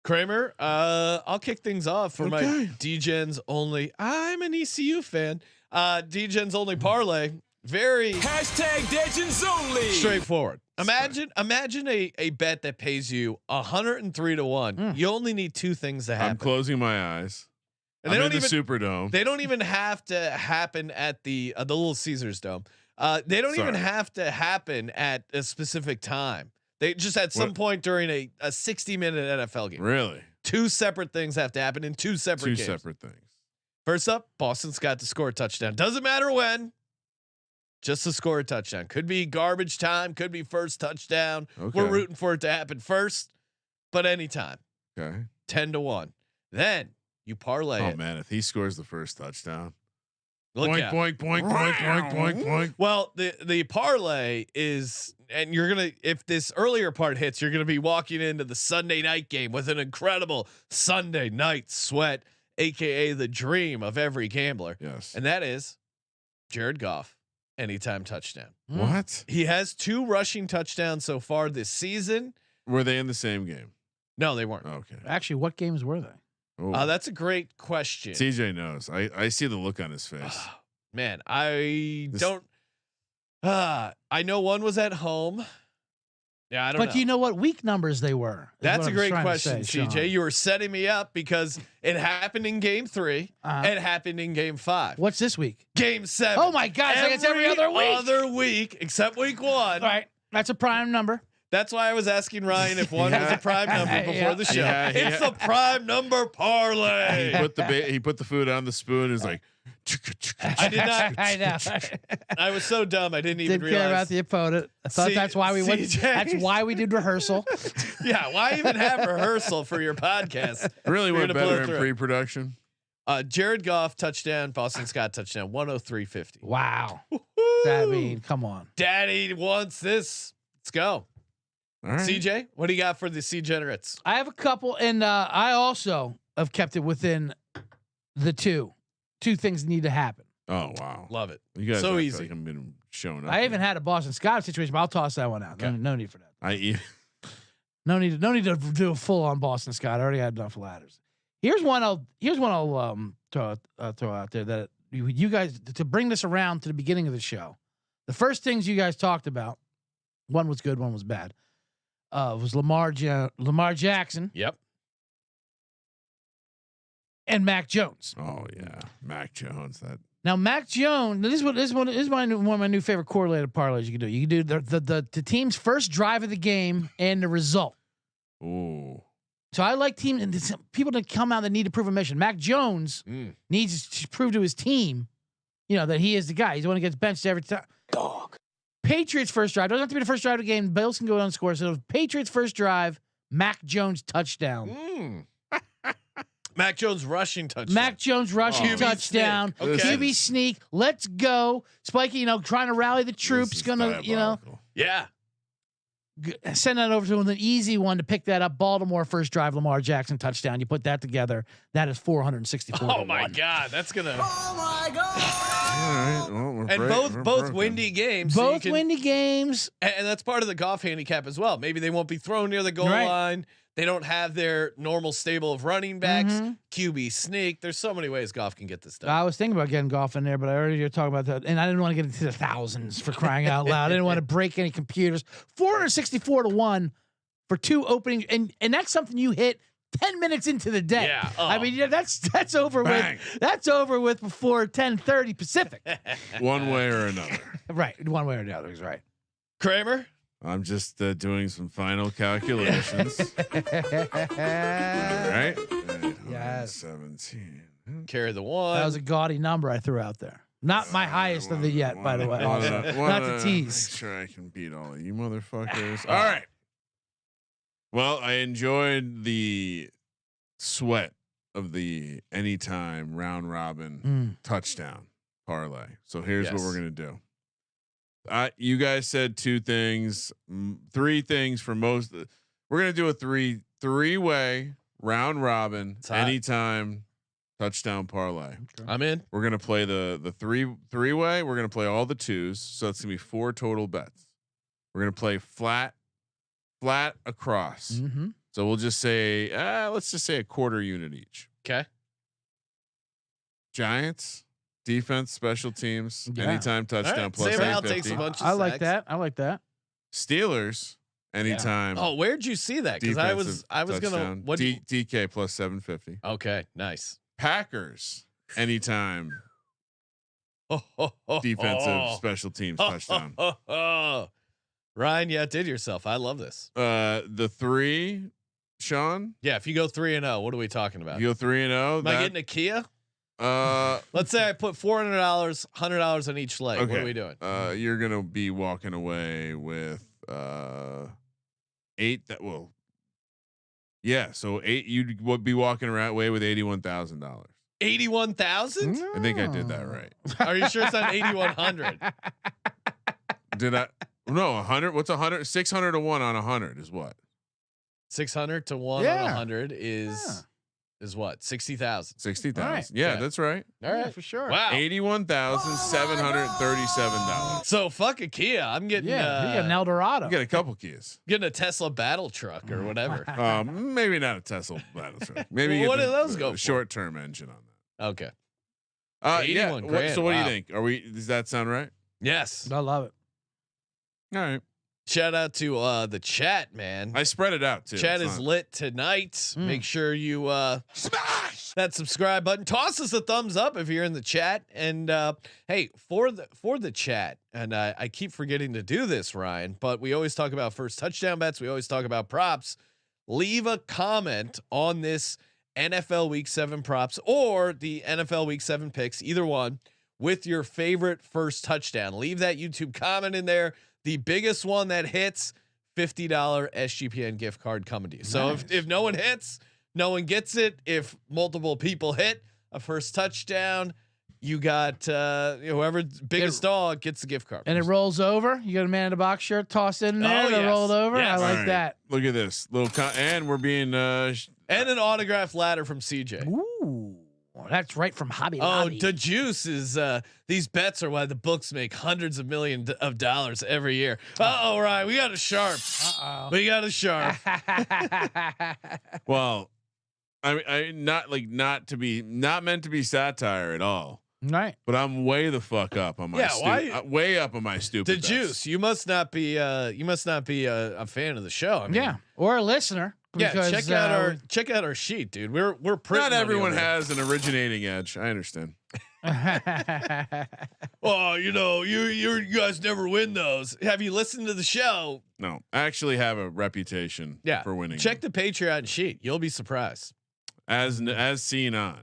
Speaker 1: Kramer, I'll kick things off for my DGens only. I'm an ECU fan. DGens only parlay. Very
Speaker 7: #Degens only.
Speaker 1: Straightforward. Imagine a bet that pays you 103-1. You only need two things to happen.
Speaker 5: I'm closing my eyes.
Speaker 1: And
Speaker 5: I'm
Speaker 1: they
Speaker 5: in
Speaker 1: don't
Speaker 5: the
Speaker 1: even
Speaker 5: Superdome.
Speaker 1: They don't even have to happen at the Little Caesars Dome. They don't even have to happen at a specific time. They just at some point during a 60-minute NFL game.
Speaker 5: Really?
Speaker 1: Two separate things have to happen in two separate games.
Speaker 5: Things.
Speaker 1: First up, Boston Scott to score a touchdown. Doesn't matter when. Just to score a touchdown. Could be garbage time. Could be first touchdown.
Speaker 5: Okay.
Speaker 1: We're rooting for it to happen first, but anytime.
Speaker 5: Okay.
Speaker 1: 10-1. Then you parlay it.
Speaker 5: Oh man, if he scores the first touchdown.
Speaker 1: Look
Speaker 5: Boink,
Speaker 1: out.
Speaker 5: boink, boink, boink, boink, boink, boink.
Speaker 1: Well, the parlay is, and you're gonna, if this earlier part hits, you're gonna be walking into the Sunday night game with an incredible Sunday night sweat, aka the dream of every gambler.
Speaker 5: Yes.
Speaker 1: And that is Jared Goff. Anytime touchdown.
Speaker 5: What?
Speaker 1: He has 2 rushing touchdowns so far this season.
Speaker 5: Were they in the same game?
Speaker 1: No, they weren't.
Speaker 5: Okay.
Speaker 4: Actually, what games were they?
Speaker 1: That's a great question.
Speaker 5: CJ knows. I see the look on his face.
Speaker 1: Man, I don't. I know one was at home. Yeah, I don't know.
Speaker 4: But do you know what week numbers they were?
Speaker 1: That's a great question, CJ. You were setting me up because it happened in game 3. It happened in game 5.
Speaker 4: What's this week?
Speaker 1: Game 7.
Speaker 4: Oh my God! It's every other week.
Speaker 1: Other week except week 1.
Speaker 4: All right, that's a prime number.
Speaker 1: That's why I was asking Ryan if one was a prime number before the show. It's the prime number parlay.
Speaker 5: He put the food on the spoon. Is like.
Speaker 1: I did not.
Speaker 4: I know.
Speaker 1: I was so dumb. I didn't even
Speaker 4: Didn't
Speaker 1: realize.
Speaker 4: care about the opponent. I thought that's why we went.
Speaker 1: CJ.
Speaker 4: That's why we did rehearsal.
Speaker 1: Yeah. Why even have rehearsal for your podcast?
Speaker 5: Really went better in
Speaker 1: through.
Speaker 5: pre-production.
Speaker 1: Jared Goff touchdown. Boston Scott touchdown. 103.50.
Speaker 4: Wow.
Speaker 1: Woo-hoo.
Speaker 4: I mean, come on.
Speaker 1: Daddy wants this. Let's go.
Speaker 5: All right.
Speaker 1: CJ, what do you got for the C-generates?
Speaker 4: I have a couple, and I also have kept it within the two things that need to happen.
Speaker 5: Oh wow,
Speaker 1: Love it.
Speaker 5: you guys
Speaker 1: so
Speaker 5: act
Speaker 1: easy.
Speaker 5: Like I'm been showing up.
Speaker 4: I even had a Boston Scott situation, but I'll toss that one out.
Speaker 1: Okay.
Speaker 4: No need for that.
Speaker 5: No
Speaker 4: need to do a full on Boston Scott. I already had enough ladders. Here's one I'll throw out there that you guys, to bring this around to the beginning of the show. The first things you guys talked about, one was good, one was bad. Was Lamar Jackson
Speaker 1: Yep.
Speaker 4: and Mac Jones.
Speaker 5: Oh yeah, Mac Jones. That
Speaker 4: Now Mac Jones, this is one of my new favorite correlated parlays you can do. You can do the team's first drive of the game and the result.
Speaker 5: ooh.
Speaker 4: So I like people to come out that need to prove a mission. Mac Jones needs to prove to his team, that he is the guy. He's the one who gets benched every time. Dog. Patriots first drive. Doesn't have to be the first drive of the game. Bills can go on and score. So Patriots first drive, Mac Jones touchdown.
Speaker 1: Mac Jones rushing touchdown.
Speaker 4: Mac Jones rushing
Speaker 1: QB
Speaker 4: touchdown.
Speaker 1: sneak. Okay.
Speaker 4: QB sneak. Let's go. Spiky, trying to rally the troops.
Speaker 5: This is
Speaker 4: Gonna,
Speaker 5: diabolical.
Speaker 1: Yeah.
Speaker 4: send that over to him. An easy one to pick that up. Baltimore first drive, Lamar Jackson touchdown. You put that together. That is 464.
Speaker 1: Oh my God. That's going to.
Speaker 7: Oh my God!
Speaker 5: All right. Well,
Speaker 1: And both windy games.
Speaker 4: Both windy games.
Speaker 1: And that's part of the golf handicap as well. Maybe they won't be thrown near the goal line. They don't have their normal stable of running backs, QB sneak. There's so many ways golf can get this done.
Speaker 4: I was thinking about getting golf in there, but I already you're talking about that, and I didn't want to get into the thousands for crying out loud. I didn't want to break any computers. 464 to 1 for two opening, and that's something you hit 10 minutes into the day.
Speaker 1: Yeah.
Speaker 4: I mean, that's over
Speaker 5: Bang.
Speaker 4: with. That's over with before 10:30 Pacific.
Speaker 5: one way or another.
Speaker 4: Right, one way or the other is right.
Speaker 1: Kramer?
Speaker 5: I'm just doing some final calculations. All right.
Speaker 4: Yes.
Speaker 5: 17.
Speaker 1: Carry the one.
Speaker 4: That was a gaudy number I threw out there. Not my highest of the yet, by the way. Also. Not to tease.
Speaker 5: Make sure I can beat all of you motherfuckers. All right. Well, I enjoyed the sweat of the anytime round robin touchdown parlay. So here's what we're gonna do. You guys said three things for most. We're gonna do a three-way round robin anytime touchdown parlay.
Speaker 1: Okay. I'm in.
Speaker 5: We're gonna play the three-way. We're gonna play all the twos, so it's gonna be 4 total bets. We're gonna play flat across. So we'll just say, let's just say a quarter unit each.
Speaker 1: Okay.
Speaker 5: Giants. Defense, special teams, anytime touchdown plus
Speaker 1: Sam Howell
Speaker 5: 850.
Speaker 1: takes a bunch of
Speaker 4: I like
Speaker 1: sacks.
Speaker 4: that. I like that.
Speaker 5: Steelers, anytime.
Speaker 1: Oh, where'd you see that? Because I was gonna. What?
Speaker 5: DK plus 750.
Speaker 1: Okay, nice.
Speaker 5: Packers, anytime defensive special teams touchdown.
Speaker 1: Ryan, you outdid yourself. I love this.
Speaker 5: The 3, Sean.
Speaker 1: Yeah, if you go 3-0, what are we talking about?
Speaker 5: You go 3-0.
Speaker 1: Am I getting a Kia?
Speaker 5: Uh,
Speaker 1: Let's say I put $400, $100 on each leg.
Speaker 5: okay.
Speaker 1: What are we doing?
Speaker 5: You're gonna be walking away with 8. So 8. You would be walking away with $81,000.
Speaker 1: 81,000?
Speaker 5: I think I did that right.
Speaker 1: Are you sure it's not 8,100?
Speaker 5: Did I? No, 100. What's 100? 600 to 1 on 100 is what?
Speaker 1: 600 to 1 on 100 is what? 60,000.
Speaker 5: 60,000.
Speaker 4: Right.
Speaker 5: Yeah,
Speaker 1: Okay.
Speaker 5: that's right.
Speaker 1: All right,
Speaker 4: Yeah, for sure.
Speaker 1: Wow.
Speaker 5: $81,737.
Speaker 1: So fuck a Kia. I'm getting
Speaker 4: Yeah, you got an Eldorado.
Speaker 5: You get a couple keys.
Speaker 1: getting a Tesla battle truck or whatever.
Speaker 5: Maybe not a Tesla battle truck. Maybe
Speaker 1: Well,
Speaker 5: you
Speaker 1: what
Speaker 5: get
Speaker 1: do those go for?
Speaker 5: short-term engine on
Speaker 1: Okay.
Speaker 5: that.
Speaker 1: 81 grand.
Speaker 5: So what do you
Speaker 1: Wow.
Speaker 5: think? Does that sound right?
Speaker 1: Yes.
Speaker 4: I love it.
Speaker 5: All right.
Speaker 1: Shout out to the chat, man.
Speaker 5: I spread it out too.
Speaker 1: Chat is lit tonight. Make sure you
Speaker 5: Smash
Speaker 1: that subscribe button. Toss us a thumbs up if you're in the chat. And hey, for the chat, and I keep forgetting to do this, Ryan, but we always talk about first touchdown bets. We always talk about props. Leave a comment on this NFL Week 7 props or the NFL Week 7 picks, either one, with your favorite first touchdown. Leave that YouTube comment in there. The biggest one that hits, $50 SGPN gift card coming to you. So if no one hits, no one gets it. If multiple people hit a first touchdown, you got whoever's biggest dog gets the gift card.
Speaker 4: And it rolls over. You got a man in the box shirt, toss it in there,
Speaker 1: yes.
Speaker 4: rolled over.
Speaker 1: Yes.
Speaker 4: I like that.
Speaker 5: Look at this little and we're being
Speaker 1: and an autographed ladder from CJ.
Speaker 4: Ooh, that's right from Hobby
Speaker 1: Oh,
Speaker 4: Lobby.
Speaker 1: the juice is these bets are why the books make hundreds of millions of dollars every year. Oh, Ryan, we got a sharp. We got a sharp.
Speaker 5: well, I not meant to be satire at all.
Speaker 4: Right.
Speaker 5: But I'm way the fuck up on my way up on my stupid.
Speaker 1: The
Speaker 5: bets.
Speaker 1: juice. You must not be a fan of the show. I mean,
Speaker 4: Yeah, or a listener.
Speaker 1: Yeah,
Speaker 4: Because,
Speaker 1: check out our sheet, dude. We're pretty.
Speaker 5: Not everyone has an originating edge. I understand.
Speaker 1: Oh, you guys never win those. Have you listened to the show?
Speaker 5: No, I actually have a reputation for winning.
Speaker 1: Check the Patreon sheet. You'll be surprised.
Speaker 5: As seen on.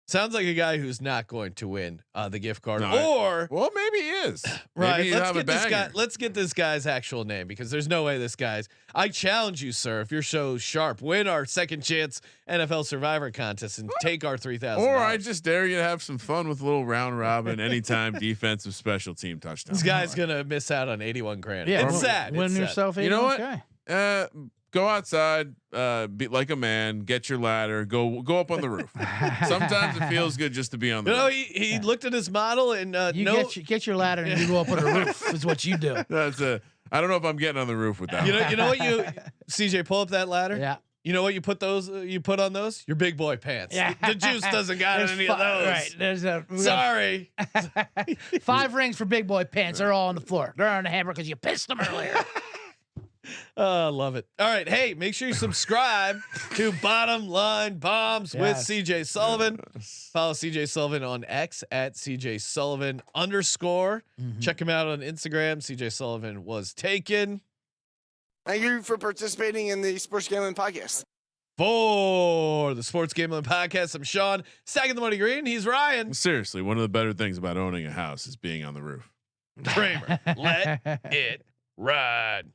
Speaker 1: Sounds like a guy who's not going to win the gift card,
Speaker 5: well, maybe he is.
Speaker 1: Right.
Speaker 5: Maybe
Speaker 1: Let's get this guy's actual name, because there's no way this guy's. I challenge you, sir. If you're so sharp, win our second chance NFL Survivor contest and take our $3,000.
Speaker 5: Or I just dare you to have some fun with a little round robin anytime defensive special team touchdown.
Speaker 1: This guy's gonna miss out on 81 grand.
Speaker 4: Yeah,
Speaker 1: it's sad.
Speaker 4: Win
Speaker 1: It's sad.
Speaker 4: yourself.
Speaker 5: You know what?
Speaker 4: Okay.
Speaker 5: Go outside, be like a man, get your ladder, go up on the roof. Sometimes it feels good just to be on the roof.
Speaker 1: He looked at his model and
Speaker 4: Get your ladder and you go up on the roof is what you do.
Speaker 5: I don't know if I'm getting on the roof with that.
Speaker 1: You know what CJ, pull up that ladder.
Speaker 4: Yeah.
Speaker 1: You know what you put on those? Your big boy pants.
Speaker 4: Yeah.
Speaker 1: The juice doesn't got any of those.
Speaker 4: Right. There's
Speaker 1: Sorry.
Speaker 4: 5 rings for big boy pants. They're all on the floor. They're on the hammer because you pissed them earlier.
Speaker 1: Oh, love it. All right. Hey, make sure you subscribe to Bottom Line Bombs with CJ Sullivan. Follow CJ Sullivan on X at CJ Sullivan _. Check him out on Instagram. CJ Sullivan was taken.
Speaker 7: Thank you for participating in the Sports Gambling Podcast.
Speaker 1: For the Sports Gambling Podcast, I'm Sean. Stacking the money green. He's Ryan.
Speaker 5: Seriously, one of the better things about owning a house is being on the roof.
Speaker 1: Kramer. Let it ride.